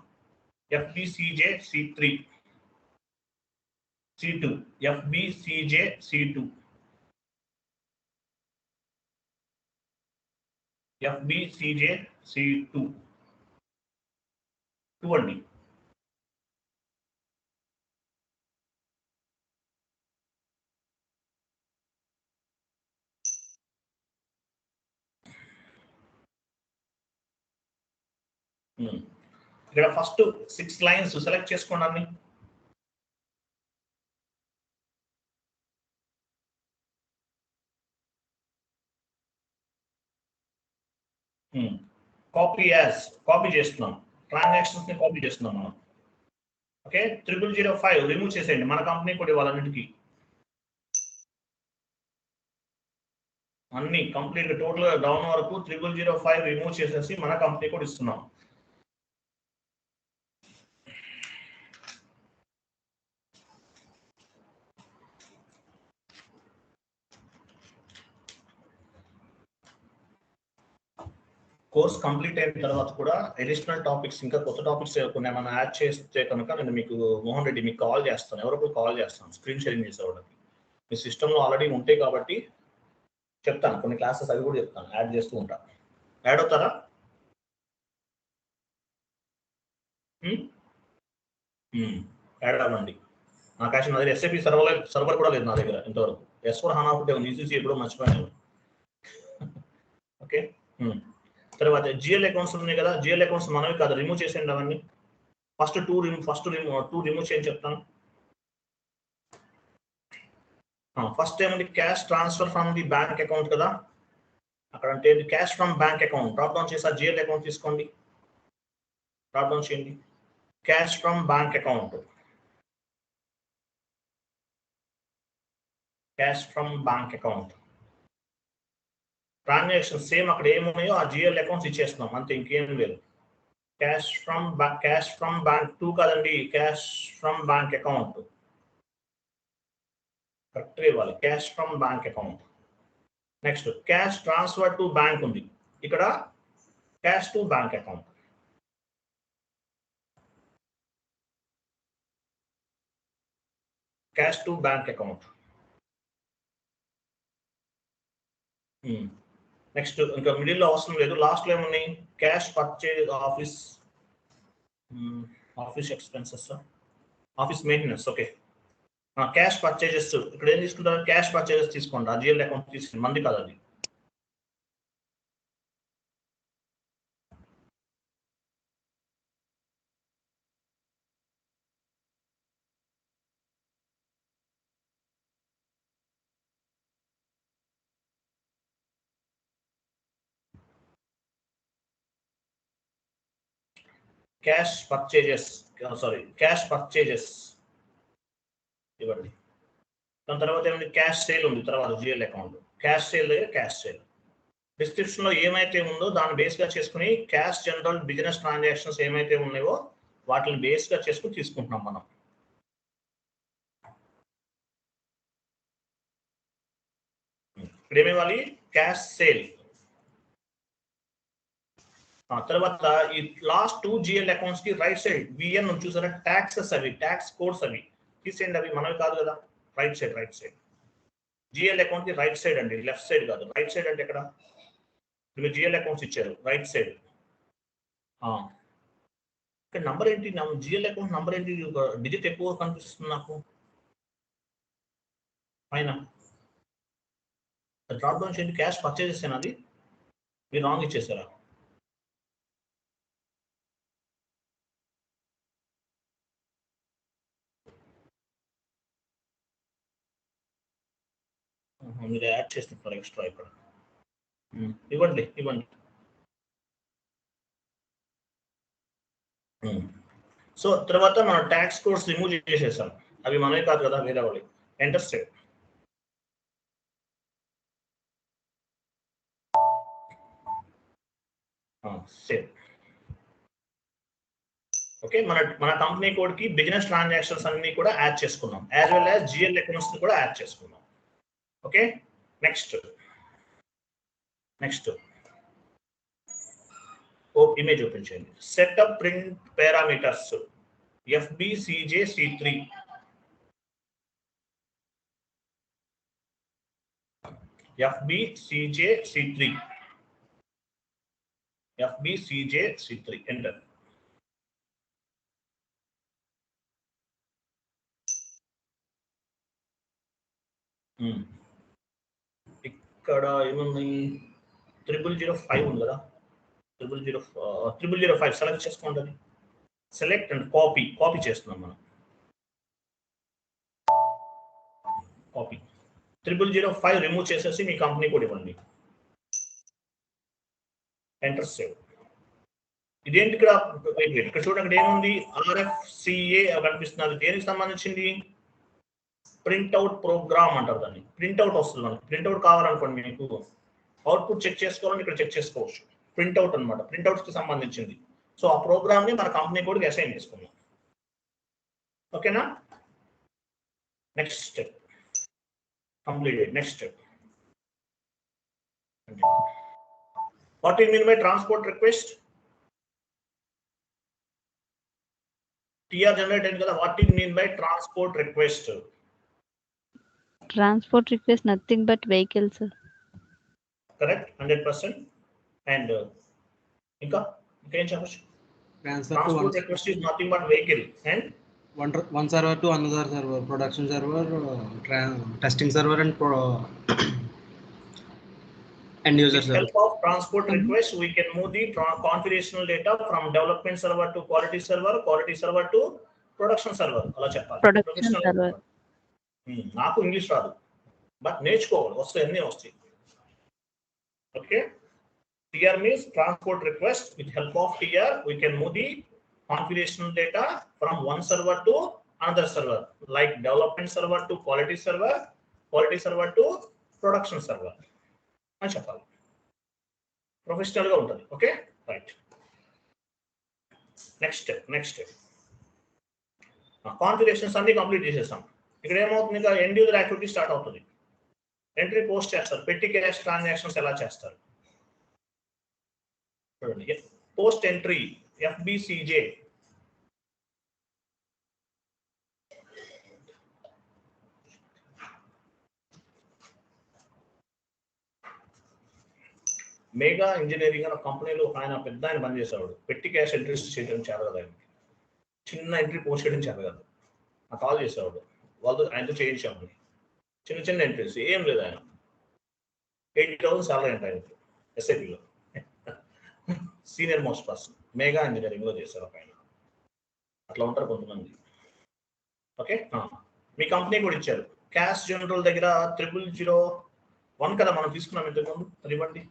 FBCJ-C3 C2 FBCJ-C2 FBCJ-C2 2 అండి. ఇక్కడ ఫస్ట్ 6 లైన్స్ సెలెక్ట్ చేసుకోండి అన్ని. కాపీ యాజ్, కాపీ చేస్తున్నాం, ట్రాన్సాక్షన్స్ ని కాపీ చేస్తున్నాం మనం. ఓకే 0005 రిమూవ్ చేసేయండి, మన కంపెనీ కూడా వాళ్ళన్నిటికీ అన్ని కంప్లీట్ టోటల్ గా డౌన్ వరకు 0005 రిమూవ్ చేసేసి మన కంపెనీ కూడా ఇస్తున్నాం. కోర్స్ కంప్లీట్ అయిన తర్వాత కూడా అడిషనల్ టాపిక్స్, ఇంకా కొత్త టాపిక్స్ కొన్ని ఏమైనా యాడ్ చేస్తే కనుక నేను మీకు మోహన్ రెడ్డి మీకు కాల్ చేస్తాను, ఎవరో కాల్ చేస్తాను స్క్రీన్ షేరింగ్ చేసేవాళ్ళకి. మీ సిస్టంలో ఆల్రెడీ ఉంటాయి కాబట్టి చెప్తాను, కొన్ని క్లాసెస్ అవి కూడా చెప్తాను, యాడ్ చేస్తూ ఉంటాను. యాడ్ అవుతారా? యాడ్ అవ్వండి. నాకు యాక్చువల్ నా దగ్గర SAP సర్వర్ కూడా లేదు నా దగ్గర ఇంతవరకు. S/4HANA ఒకటే ఉంది, ECC ఎప్పుడో మర్చిపోయాను. ఓకే తర్వాత జిఎల్ అకౌంట్స్ ఉన్నాయి కదా, జిఎల్ అకౌంట్స్ మనవి కాదు, రిమూవ్ చేసేయండి అవన్నీ. ఫస్ట్ టూ రిమూవ్ చేయని చెప్తాను. ఫస్ట్ ఏమండి, cash transfer from the bank account కదా, అక్కడ అంటే cash from bank account drop down చేసి జిఎల్ అకౌంట్ తీసుకోండి, డ్రాప్ డౌన్ చేయండి, cash from bank account, cash from bank account. Transaction same అక్కడ ఏమున్నాయో ఆ జిఎల్ అకౌంట్స్ ఇచ్చేస్తున్నాం అంతే, ఇంకేం లేదు. క్యాష్ ఫ్రమ్ బ్యాంక్ 2 కాదండి, క్యాష్ ఫ్రమ్ బ్యాంక్ అకౌంట్ కరెక్ట్గా ఇవ్వాలి, cash from bank account. Next cash transfer to bank ఉంది, ఇక్కడ cash to bank account, cash to bank account. Next ఇంకా మిడిల్లో అవసరం లేదు, లాస్ట్ లో ఏమున్నాయి, cash purchase office expenses, office maintenance. Okay cash purchases, ఇక్కడ ఏం తీసుకుంటారు, క్యాష్ పర్చేజెస్ తీసుకోండి, ఆ జిఎల్ అకౌంట్ తీసుకుని మంది కాదు అది. క్యాష్ పర్చేజెస్ ఇవ్వండి. దాని తర్వాత ఏమైంది, క్యాష్ సేల్ ఉంది. తర్వాత GL account cash sale description లో ఏమైతే ఉందో దాన్ని బేస్ గా చేసుకుని క్యాష్ జనరల్ బిజినెస్ ట్రాన్సాక్షన్స్ ఏమైతే ఉన్నాయో వాటిని బేస్ గా చేసుకుని తీసుకుంటున్నాం మనం. ఇప్పుడు ఏమివ్వాలి, క్యాష్ సేల్. తర్వాత ఈ లాస్ట్ 2 జిఎల్ అకౌంట్స్ కి రైట్ సైడ్ విఎన్ చూసారా, ట్యాక్సెస్ అవి, ట్యాక్స్ కోడ్స్ అవి తీసేయండి, అవి మనవి కాదు కదా. రైట్ సైడ్ జిఎల్ అకౌంట్ కి రైట్ సైడ్ అండి, లెఫ్ట్ సైడ్ కాదు. రైట్ సైడ్ అంటే ఎక్కడ, మీరు జిఎల్ అకౌంట్స్ ఇచ్చారు రైట్ సైడ్. ఇక్కడ నంబర్ ఏంటి, జిఎల్ అకౌంట్ నంబర్ ఏంటి, డిజిట్ ఎక్కువ కనిపిస్తుంది నాకు పైన. డ్రాప్ డౌన్ చేయండి, క్యాష్ పర్చేజ్ చేసాను, అది మీరు రాంగ్ ఇచ్చేసారా? మీరు యాడ్ చేస్తున్నారు ఎక్స్ట్రా ఇక్కడ. ఇవ్వండి. సో తర్వాత మనం ట్యాక్స్ కోడ్స్ రిమూవ్ చేసేసాం, అవి మనమే కాదు కదా, వేరే వాళ్ళు. Enter save. సేవ్. ఓకే, మన కంపెనీ కోడ్ కి బిజినెస్ ట్రాన్సాక్షన్స్ అన్ని కూడా యాడ్ చేసుకున్నాం, as well as GL accounts కూడా యాడ్ చేసుకున్నాం. ఓకే, నెక్స్ట్ ఇమేజ్ ఓపెన్ చేయండి. Setup print parameters FBCJ C3 enter. ఇక్కడ ఏముంది, 0005 ఉంది కదా, 0005 సెలెక్ట్ చేసుకోండి. సెలెక్ట్ అండ్ కాపీ చేస్తున్నాం మనం. కాపీ 0005 రిమూవ్ చేసేసి మీ కంపెనీ కూడా ఇవ్వండి. Enter save. ఇదేంటి ఇక్కడ చూడండి, ఏముంది, RFCA కనిపిస్తున్నది. దేనికి సంబంధించింది, ప్రింట్అవుట్ ప్రోగ్రామ్ అంటారు దాన్ని. ప్రింట్అవుట్ వస్తుంది మనకి. ప్రింట్అవుట్ కావాలనుకోండి, మీకు అవుట్పుట్ చెక్ చేసుకోవాలని ఇక్కడ చెక్ చేసుకోవచ్చు. ప్రింట్అవుట్ అనమాట, ప్రింట్అవుట్స్ కి సంబంధించింది. సో ఆ ప్రోగ్రామ్ ని మన కంపెనీ కోడ్కి అసైన్ చేసుకున్నాం. ఓకేనా, next step completed. Next step, what you mean by transport request? TR generate అయింది కదా, what you mean by transport request? Transport request nothing but vehicles, sir. Correct, 100%. And ఇంకేం చెప్పచ్చు? Transport request is nothing but vehicle and one server to another server, production server, testing server, and end user server. With help of transport request, we can move the configurational data from development server to quality server to production server. అలా చెప్పాలి. Production server. నాకు ఇంగ్లీష్ రాదు, బట్ నేర్చుకోవాలి, వస్తాయి, అన్నీ వస్తాయి. Okay, TR means transport request. With help of TR, we can move the configurational data from one server to another server, like development server to quality server to production server అని చెప్పాలి. ప్రొఫెషనల్ గా ఉంటుంది. Okay, right. నెక్స్ట్ కాన్ఫిగరేషన్స్ అన్ని కంప్లీట్ చేసేసాం. ఇక్కడ ఏమవుతుంది, ఇంకా ఎండ్ యూజర్ యాక్టివిటీ స్టార్ట్ అవుతుంది. ఎంట్రీ పోస్ట్ చేస్తారు, పెట్టి క్యాష్ ట్రాన్సాక్షన్స్ ఎలా చేస్తారు చూడండి. Post entry FBCJ. Mega engineering అనే కంపెనీలో ఆయన పెద్ద ఆయన పనిచేసేవాడు. పెట్టి క్యాష్ ఎంట్రీస్ చేయడం చేత కదా, ఆయనకి చిన్న ఎంట్రీ పోస్ట్ చేయడం చేత కదా. నాకు కాల్ చేసేవాడు, వాళ్ళతో ఆయనతో చేయించాము. చిన్న ఎంట్రీస్ ఏం లేదు. ఆయన 80,000 సాలరీ అంట ఆయనకి SAPలో. Senior most person, Megha Engineering లో చేశారు ఒక ఆయన. అట్లా ఉంటారు కొంతమంది. ఓకే, మీ కంపెనీ కూడా ఇచ్చారు. క్యాష్ జనరల్ దగ్గర 0001 కదా మనం తీసుకున్నాం ఇంతకుముందు, అది ఇవ్వండి.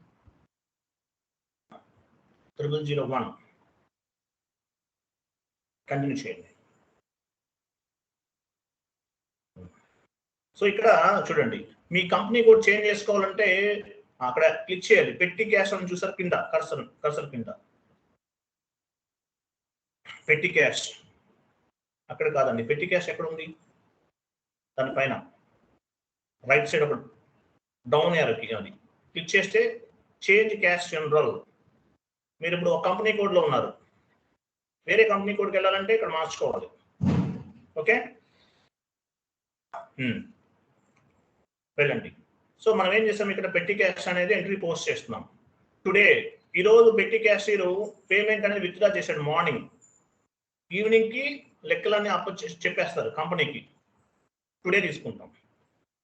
0001 కంటిన్యూ చేయండి. సో ఇక్కడ చూడండి, మీ కంపెనీ కోడ్ చేంజ్ చేసుకోవాలంటే అక్కడ క్లిక్ చేయాలి. పెట్టి క్యాష్ అని చూసారు కింద, కర్సర్ కింద పెట్టి క్యాష్ అక్కడ కాదండి. పెట్టి క్యాష్ ఎక్కడ ఉంది? దానిపైన రైట్ సైడ్ ఒక డౌన్ యారోకి అది క్లిక్ చేస్తే చేంజ్ క్యాష్ జనరల్. మీరు ఇప్పుడు ఒక కంపెనీ కోడ్లో ఉన్నారు, వేరే కంపెనీ కోడ్కి వెళ్ళాలంటే ఇక్కడ మార్చుకోవాలి. ఓకే, వెళ్ళండి. సో మనం ఏం చేస్తాం, ఇక్కడ పెట్టి క్యాష్ అనేది ఎంట్రీ పోస్ట్ చేస్తున్నాం. టుడే ఈరోజు పెట్టి క్యాషియర్ పేమెంట్ అనేది విత్డ్రా చేశాడు మార్నింగ్. ఈవినింగ్కి లెక్కలన్నీ అప్లోడ్ చేసి చెప్పేస్తారు కంపెనీకి. టుడే తీసుకుంటాం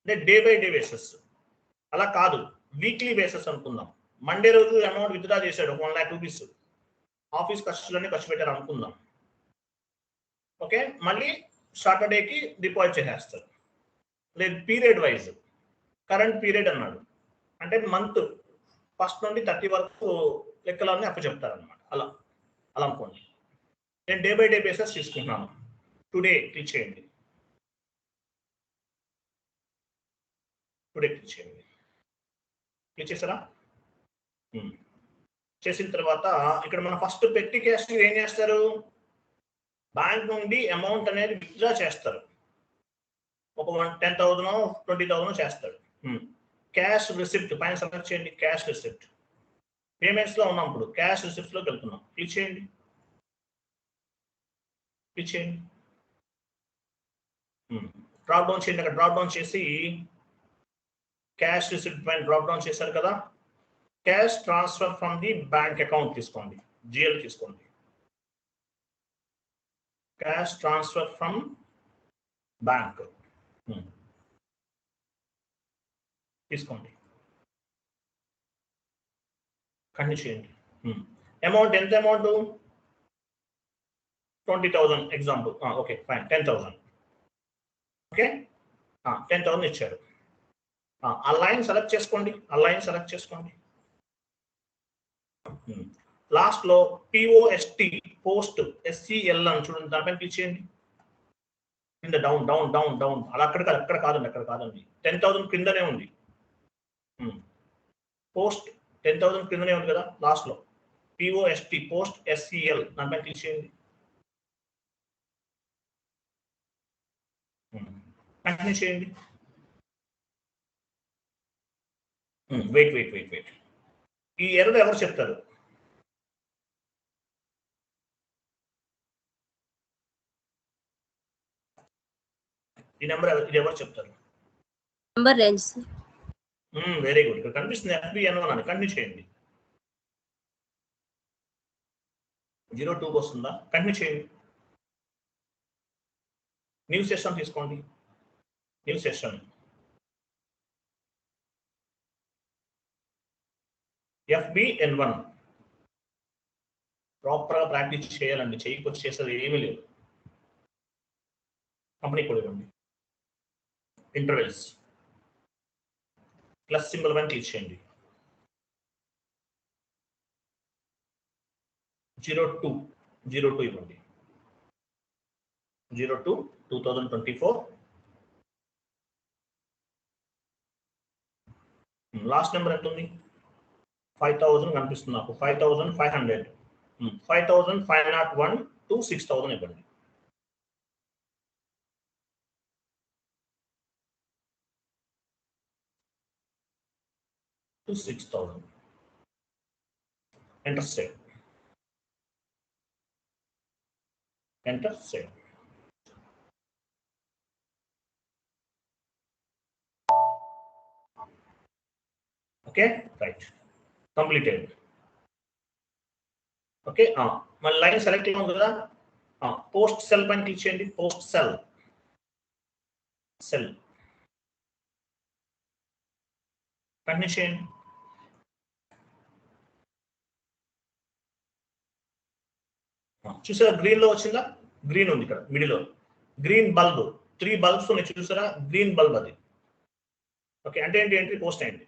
అంటే డే బై డే బేసిస్. అలా కాదు, వీక్లీ బేసిస్ అనుకుందాం. మండే రోజు అమౌంట్ విత్డ్రా చేశాడు 1 lakh rupees, ఆఫీస్ ఖర్చులన్నీ ఖర్చు పెట్టారు అనుకుందాం. ఓకే, మళ్ళీ సాటర్డేకి డిపాజిట్ చేసేస్తారు. లేదు పీరియడ్ వైజ్, కరెంట్ పీరియడ్ అన్నాడు అంటే మంత్ 1st నుండి 30 వరకు లెక్కలన్నీ అప్పచెప్తారు అనమాట. అలా అనుకోండి. నేను డే బై డే బేసిస్ తీసుకుంటున్నాను. టుడే క్లిక్ చేయండి. టుడే క్లిక్ చేయండి. క్లిక్ చేసారా? చేసిన తర్వాత ఇక్కడ మనం ఫస్ట్ పెట్టి క్యాష్ ఏం చేస్తారు, బ్యాంక్ నుండి అమౌంట్ అనేది విత్డ్రా చేస్తారు. ఒక 10,000 20,000 చేస్తాడు. క్యాష్ రిసిప్ట్ పైన సెలెక్ట్ చేయండి. క్యాష్ రిసిప్ట్ పేమెంట్స్ లో ఉన్నాం, ఇప్పుడు క్యాష్ రిసిప్ట్స్ లోకి వెళ్తున్నాం. క్లిక్ చేయండి. క్లిక్ చేయండి. డ్రాప్ డౌన్ చేయండి. అక్కడ డ్రాప్ డౌన్ చేసి క్యాష్ రిసిప్ట్ పైన డ్రాప్ డౌన్ చేశారు కదా, cash transfer from the bank account తీసుకోండి. జిఎల్ తీసుకోండి. క్యాష్ ట్రాన్స్ఫర్ ఫ్రమ్ బ్యాంక్ తీసుకోండి. కంటిన్యూ చేయండి. అమౌంట్ ఎంత? Amount 20,000 example. Okay fine, 10,000. Okay 10,000 ఇచ్చారు. ఆ లైన్ సెలెక్ట్ చేసుకోండి. లాస్ట్ లో POST పోస్ట్ SCL అని చూడండి, దానిపైన క్లిక్ చేయండి. కింద డౌన్ డౌన్ డౌన్ డౌన్ అలా అక్కడ కాదండి 10,000 కిందనే ఉంది. పోస్ట్ 10,000 కిందనే ఉంది కదా, లాస్ట్ లో POST పోస్ట్ SCL దానిపైన క్లిక్ చేయండి. కంటిన్యూ చేయండి. వెయిట్. ఈ ఎర్రర్ ఎవరు చెప్తారు? ఈ నెంబర్ ఇది ఎవరు చెప్తారు? Number range. Very good. ఇక్కడ కనిపిస్తుంది FBN1 అని. కంటిన్యూ చేయండి. 02 వస్తుందా? కంటిన్యూ చేయండి. న్యూ సెషన్ తీసుకోండి. న్యూ సెషన్ FBN1 ప్రాపర్గా ప్రాక్టీస్ చేయాలండి. చేయకపోతే చేసేది ఏమీ లేదు. కంపెనీ కూడా ఇవ్వండి. ఇంటర్వెల్స్ ప్లస్ సింబల్ పైన క్లిక్ చేయండి. 02 ఇవ్వండి. 02 2024. లాస్ట్ నెంబర్ ఎంత ఉంది? 5,000 కనిపిస్తుంది నాకు. 5,500. 5,501 to 6,000 ఇవ్వండి. to 6,000. Enter save. Enter save. Okay, right. Completed. Okay, మన లైన్ సెలెక్ట్ అయ్యింది కదా, పోస్ట్ సెల్ పైన క్లిక్ చేయండి. పోస్ట్ సెల్ కంటిన్యూ చేయండి. చూసారా గ్రీన్ లో వచ్చిందా? గ్రీన్ ఉంది ఇక్కడ మిడిల్. గ్రీన్ బల్బ్ 3 బల్బ్స్ ఉన్నాయి చూసారా? గ్రీన్ బల్బ్ అది. ఓకే అంటే ఏంటి? ఎంట్రీ పోస్ట్ అయింది.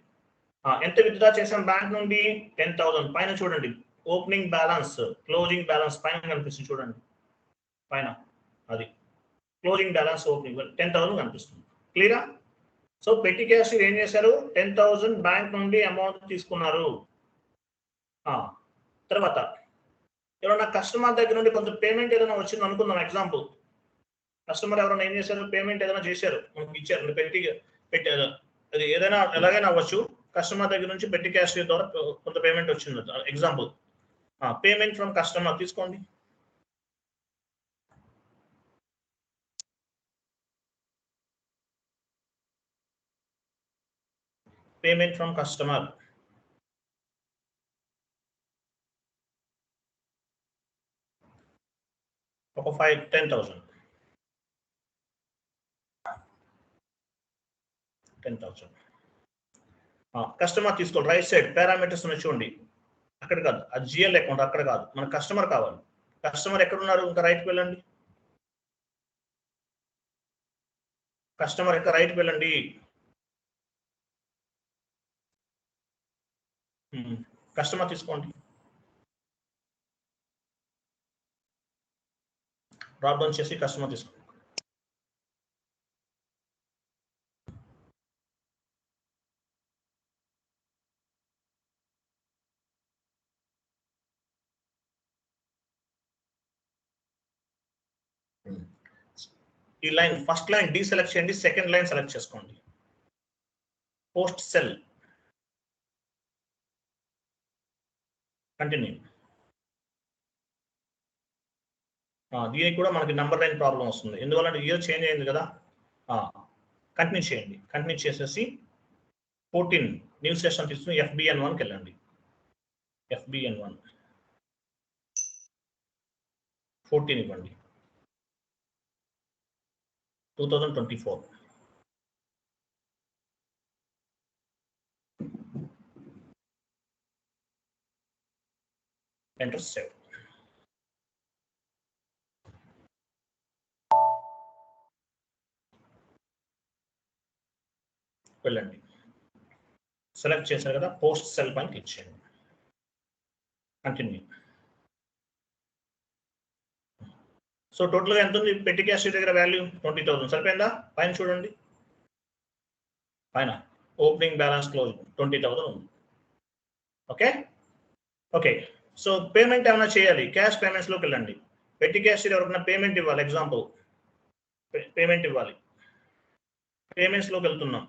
ఎంత విత్డ్రా చేసాం బ్యాంక్ నుండి? 10,000. పైన చూడండి ఓపెనింగ్ బ్యాలెన్స్, క్లోజింగ్ బ్యాలెన్స్ పైన కనిపిస్తుంది చూడండి. పైన అది క్లోజింగ్ బ్యాలెన్స్ ఓపెనింగ్ 10,000 కనిపిస్తుంది. క్లియరా? సో పెట్టి క్యాషియర్ ఏం చేశారు, 10,000 బ్యాంక్ నుండి అమౌంట్ తీసుకున్నారు. తర్వాత ఎవరైనా కస్టమర్ దగ్గర నుండి కొంత పేమెంట్ ఏదైనా వచ్చింది అనుకుందాం. ఎగ్జాంపుల్, కస్టమర్ ఎవరైనా ఏం చేశారు, పేమెంట్ ఏదైనా చేశారు, మనకి ఇచ్చారు, పెట్టి అది ఏదైనా ఎలాగైనా అవ్వచ్చు. కస్టమర్ దగ్గర నుంచి పెట్టి క్యాషియర్ ద్వారా కొంత పేమెంట్ వచ్చింది. ఎగ్జాంపుల్, పేమెంట్ ఫ్రమ్ కస్టమర్ తీసుకోండి. పేమెంట్ ఫ్రమ్ కస్టమర్ ఒక 10,000 కస్టమర్ తీసుకోండి. రైట్ సైడ్ పారామీటర్స్ ఉన్నాయి చూడండి, అక్కడ కాదు, అది జిఎల్ అకౌంట్, అక్కడ కాదు, మన కస్టమర్ కావాలి. కస్టమర్ ఎక్కడ ఉన్నారు, ఇంకా రైట్కి వెళ్ళండి. కస్టమర్ ఎక్కడ రైట్కి వెళ్ళండి. కస్టమర్ తీసుకోండి. డ్రాప్ డౌన్ చేసి కస్టమర్ తీసుకోండి. ఈ లైన్ ఫస్ట్ లైన్ డీసెలెక్ట్ చేయండి, సెకండ్ లైన్ సెలెక్ట్ చేసుకోండి. Post cell continue. దీనికి కూడా మనకి నెంబర్ లైన్ ప్రాబ్లం వస్తుంది, ఎందువల్ల ఇయర్ చేంజ్ అయింది కదా. కంటిన్యూ చేయండి. కంటిన్యూ చేసేసి 14 న్యూ సెషన్ తీసుకుని FBN1కి వెళ్ళండి. FBN1 14 ఇవ్వండి. 2024 ఎంటర్ సేవ్. వెళ్ళండి. సెలెక్ట్ చేశారు కదా, పోస్ట్ సెల్ పైన క్లిక్ చేయండి. కంటిన్యూ. సో టోటల్గా ఎంత ఉంది పెట్టి క్యాషియర్ దగ్గర వాల్యూ 20,000 సరిపోయిందా? పైన చూడండి, పైన ఓపెనింగ్ బ్యాలెన్స్ క్లోజ్ 20,000 ఉంది. Okay okay. సో పేమెంట్ ఏమైనా చేయాలి, క్యాష్ పేమెంట్స్లోకి వెళ్ళండి. పెట్టి క్యాషియర్ ఎవరికైనా పేమెంట్ ఇవ్వాలి. ఎగ్జాంపుల్, పేమెంట్ ఇవ్వాలి. పేమెంట్స్లోకి వెళ్తున్నాం.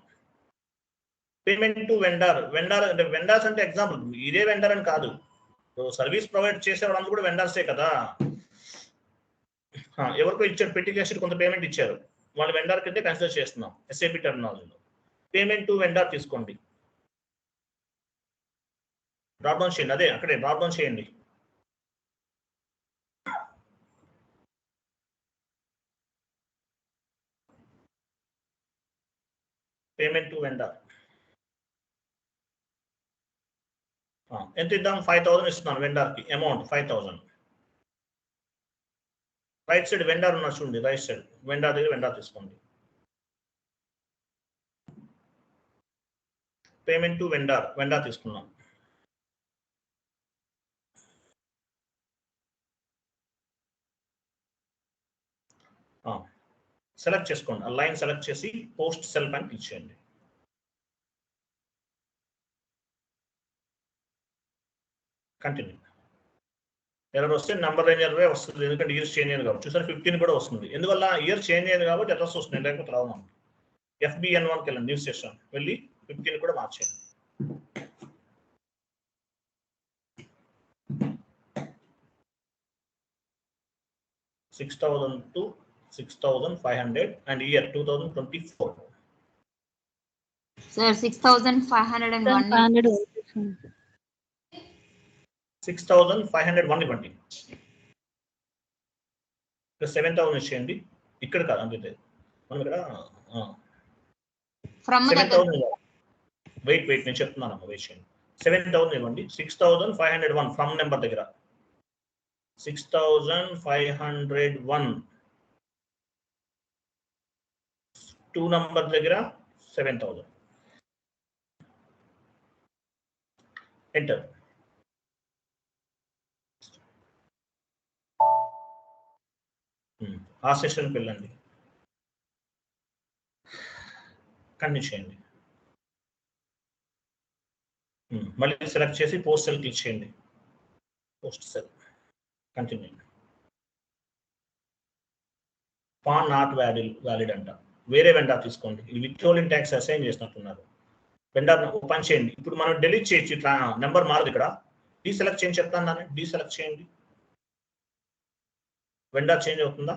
Payment to vendor. వెండర్ అంటే వెండర్స్ అంటే ఎగ్జాంపుల్ ఇదే వెండర్ అని కాదు, సర్వీస్ ప్రొవైడ్ చేసే వాళ్ళందరూ కూడా వెండర్సే కదా. ఎవరికో ఇచ్చారు పెట్టి క్యాషియర్ కొంత పేమెంట్ ఇచ్చారు, వాళ్ళు వెండర్ కింద కన్సిడర్ చేస్తున్నాం SAP టెర్మినాలజీలో. పేమెంట్ టు వెండర్ తీసుకోండి. డ్రాప్ డౌన్ చేయండి, అదే అక్కడే డ్రాప్ డౌన్ చేయండి. పేమెంట్ టు వెండర్ ఎంత ఇద్దాం, 5,000 ఇస్తున్నాను వెండర్కి. అమౌంట్ 5,000. రైట్ సైడ్ వెండర్ ఉన్నారు చూడండి, రైట్ సైడ్ వెండర్ దగ్గర వెండర్ తీసుకోండి. పేమెంట్ టు వెండర్, వెండర్ తీసుకున్నాం. సెలెక్ట్ చేసుకోండి, ఆ లైన్ సెలెక్ట్ చేసి పోస్ట్ సెల్ పైన క్లిక్ చేయండి. కంటిన్యూ. ఎర్రర్ వస్తే నెంబర్ లైన్ ఎర్రర్ వస్తుంది, ఎందుకంటే ఇయర్ చేంజ్ అయింది కాబట్టి. చూసారు 15 కూడా వస్తుంది, ఎందువల్ల ఇయర్ చేంజ్ అయింది కాబట్టి ఎర్రర్స్ వస్తున్నాయి, లేకపోతే రావు. మనకి FBN1కి వెళ్ళండి, న్యూస్ సెషన్ వెళ్ళి 15 కూడా మార్చేయండి. $6,000 to 6,500 and year 2024. Sir, 6,501. 6,501 ఇవ్వండి. 7,000 ఇచ్చేయండి. ఇక్కడ కాదు, అంతే మనం ఇక్కడ 7,000. వెయిట్ నేను చెప్తున్నాను, వెయిట్ చేయండి. 7,000 ఇవ్వండి. 6,501 ఫ్రమ్ నెంబర్ దగ్గర 6,501 2 నంబర్ దగ్గర 7,000 ఎంటర్. ఆ సెషన్కి వెళ్ళండి, కంటిన్యూ చేయండి. మళ్ళీ సెలెక్ట్ చేసి పోస్ట్ సెల్ క్లిక్ చేయండి. Post cell continue. Pan not valid అంట. వేరే వెండర్ తీసుకోండి. ఇది విత్హోల్డింగ్ ట్యాక్స్ అసైన్ చేసినట్టున్నారు. వెండర్ ఓపెన్ చేయండి. ఇప్పుడు మనం డిలీట్ చేయొచ్చు. ఇట్లా నెంబర్ మారదు. ఇక్కడ డీసెలెక్ట్ చేయండి చెప్తాను దాన్ని. డీసెలెక్ట్ చేయండి. వెండర్ చేంజ్ అవుతుందా?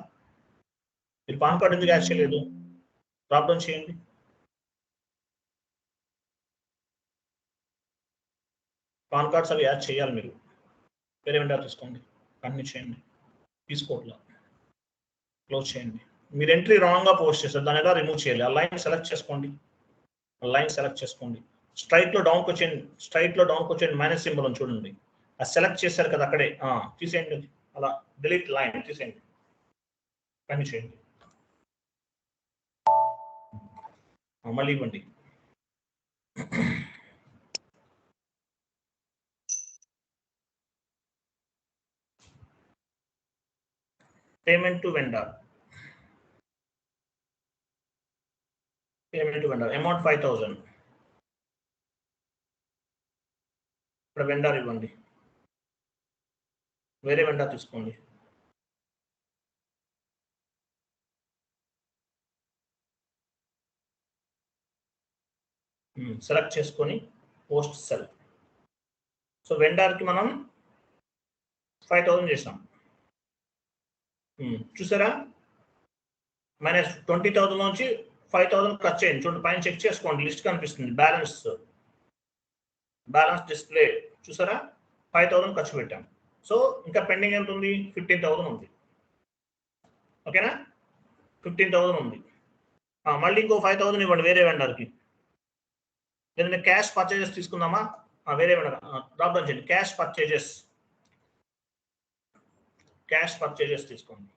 మీరు పాన్ కార్డ్ ఎందుకు యాడ్ చేయలేదు? డ్రాప్ డౌన్ చేయండి. పాన్ కార్డ్స్ అవి యాడ్ చేయాలి మీరు. వేరే వెండర్ తీసుకోండి. కంటిన్యూ చేయండి. తీసుకోవట్లా, క్లోజ్ చేయండి. మీరు ఎంట్రీ రాంగ్ గా పోస్ట్ చేస్తారు, దాన్ని ఎలా రిమూవ్ చేయాలి? ఆ లైన్ సెలెక్ట్ చేసుకోండి. లైన్ సెలెక్ట్ చేసుకోండి. స్ట్రైట్ లో డౌన్కి వచ్చేయండి. స్ట్రైట్ లో డౌన్కి వచ్చేయండి. మైనస్ సింబల్ అని చూడండి. అది సెలెక్ట్ చేశారు కదా అక్కడే, తీసేయండి. అలా డిలీట్ లైన్ తీసేయండి. కంటిన్యూ చేయండి. మళ్ళీ ఇవ్వండి. Payment to vendor. Payment to vendor amount 5000. ఇక్కడ వెండర్ ఇవ్వండి. వేరే వెండర్ తీసుకోండి. సెలెక్ట్ చేసుకొని పోస్ట్ సెల్. సో వెండర్కి మనం 5000 చేసాం. చూసారా? మైనస్ 20,000 నుంచి 5,000 ఖర్చు చేయండి. చూడండి పైన చెక్ చేసుకోండి, లిస్ట్ కనిపిస్తుంది. బ్యాలెన్స్ డిస్ప్లే చూసారా? 5,000 ఖర్చు పెట్టాం. సో ఇంకా పెండింగ్ ఎంత ఉంది? 15,000 ఉంది. ఓకేనా? 15,000 ఉంది. మళ్ళీ ఇంకో 5,000 ఇవ్వండి వేరే వెండర్కి. లేదంటే క్యాష్ పర్చేజెస్ తీసుకుందామా? వేరే వెండర్ డ్రాప్ డౌన్ చేయండి. క్యాష్ పర్చేజెస్ తీసుకోండి.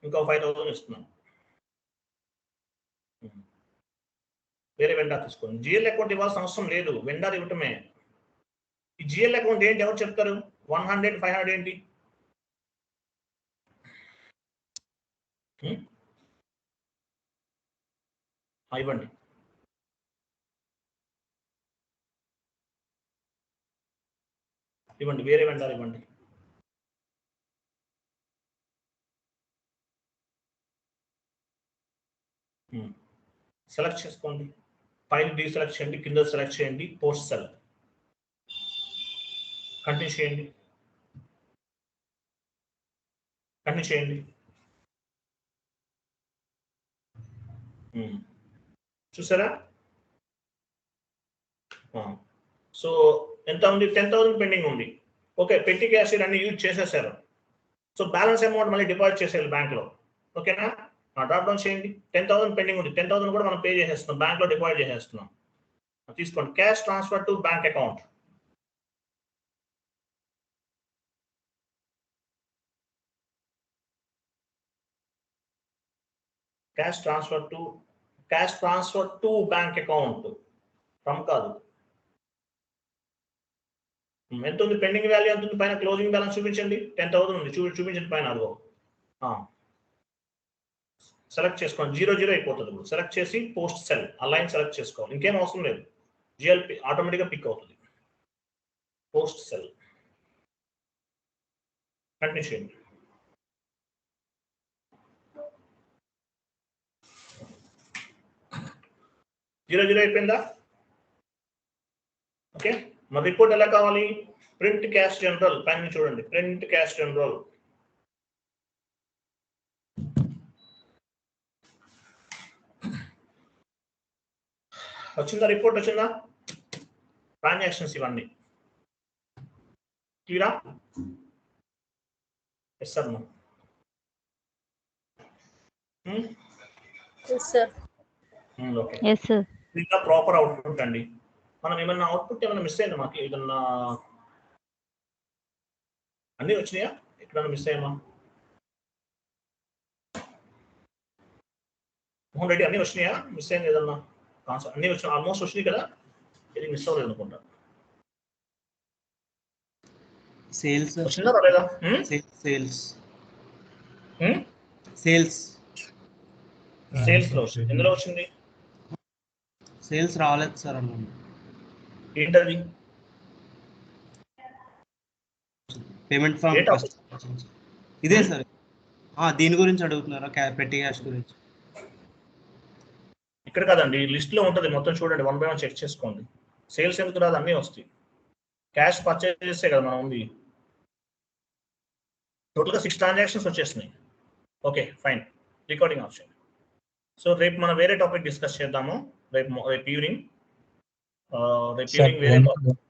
ఇంకో 5,000 ఇస్తున్నాం. వేరే వెండర్ తీసుకోండి. జిఎల్ అకౌంట్ ఇవ్వాల్సిన అవసరం లేదు, వెండర్ ఇవ్వటమే. ఈ జిఎల్ అకౌంట్ ఏంటి? ఎవరు చెప్తారు? 100, 500 ఏంటి? ఇవ్వండి. ఇవ్వండి వేరే వెండర్ ఇవ్వండి. సెలెక్ట్ చేసుకోండి. పైన డీసెలెక్ట్ చేయండి, కింద సెలెక్ట్ చేయండి. పోస్ట్ సెల్ కంటిన్యూ చేయండి. చూసారా? సో ఎంత ఉంది? 10,000 పెండింగ్ ఉంది. ఓకే, పెట్టి క్యాష్ అన్ని యూజ్ చేసేసారు. సో బ్యాలెన్స్ అమౌంట్ మళ్ళీ డిపాజిట్ చేసేయాలి బ్యాంక్లో. ఓకేనా? డ్రాప్ డౌన్ చేయండి. 10,000 పెండింగ్ ఉంది. 10,000 కూడా మనం పే చేసేస్తున్నాం, బ్యాంక్లో డిపాజిట్ చేసేస్తున్నాం. తీసుకోండి. Cash transfer to bank account. Cash transfer to bank account. From కాదు. ఎంత ఉంది? పెండింగ్ వాల్యూ ఎంత ఉంది? పైన క్లోజింగ్ బ్యాలెన్స్ చూపించండి. 10,000 ఉంది. చూపించండి పైన. అదిగో సెలెక్ట్ చేసుకోండి. 00 అయిపోతుంది. ఇప్పుడు సెలెక్ట్ చేసి పోస్ట్ సెల్ ఆ లైన్ సెలెక్ట్ చేసుకోవాలి. ఇంకేం అవసరం లేదు. జిఎల్పి ఆటోమేటిక్గా పిక్ అవుతుంది. పోస్ట్ సెల్ కంటిన్యూ చేయండి. జీరో అయిపోయిందా? ఓకే, మరి రిపోర్ట్ ఎలా కావాలి? ప్రింట్ క్యాష్ జనరల్ పైన చూడండి. ప్రింట్ క్యాష్ జనరల్ వచ్చిందా? రిపోర్ట్ వచ్చిందా? ట్రాన్సాక్షన్స్ ఇవన్నీ క్లియరా? Yes sir. ఓకే, ఇంకా ప్రాపర్ అవుట్పుట్ అండి. మనం ఏమన్నా అవుట్పుట్ ఏమైనా మిస్ అయిందా? మాకు ఏదన్నా అన్నీ వచ్చినాయా? ఎక్కడన్నా మిస్ అయ్యామా? మోహన్ రెడ్డి అన్ని వచ్చినాయా? మిస్ అయింది ఏదన్నా కాన్సెప్ట్? అన్ని వచ్చినాయి, ఆల్మోస్ట్ వచ్చినాయి కదా, ఇది మిస్ అవ్వలేదు అనుకుంటా. సేల్స్ వచ్చిందా లేదా? సేల్స్ సేల్స్ సేల్స్ లో వచ్చింది. ఎందులో వచ్చింది? సేల్స్ రాలేదు సార్ అన్నాను. ఏంటది? పేమెంట్ ఫామ్ ఏ టాపిక్? ఇదే సార్. దీని గురించి అడుగుతున్నారా? పెట్టి క్యాష్ గురించి? ఇక్కడ కాదండి, లిస్ట్ లో ఉంటుంది మొత్తం, చూడండి 1 by 1 చెక్ చేసుకోండి. సేల్స్ ఎందుకు రాదు? అన్నీ వస్తాయి. క్యాష్ పర్చేజ్ చేస్తే కదా మనం ఉంది. టోటల్గా 6 ట్రాన్సాక్షన్స్ వచ్చేసినాయి. Okay fine, recording option. So రేపు మనం వేరే టాపిక్ డిస్కస్ చేద్దాము. రేపు ఈవినింగ్ వేరే టాపిక్.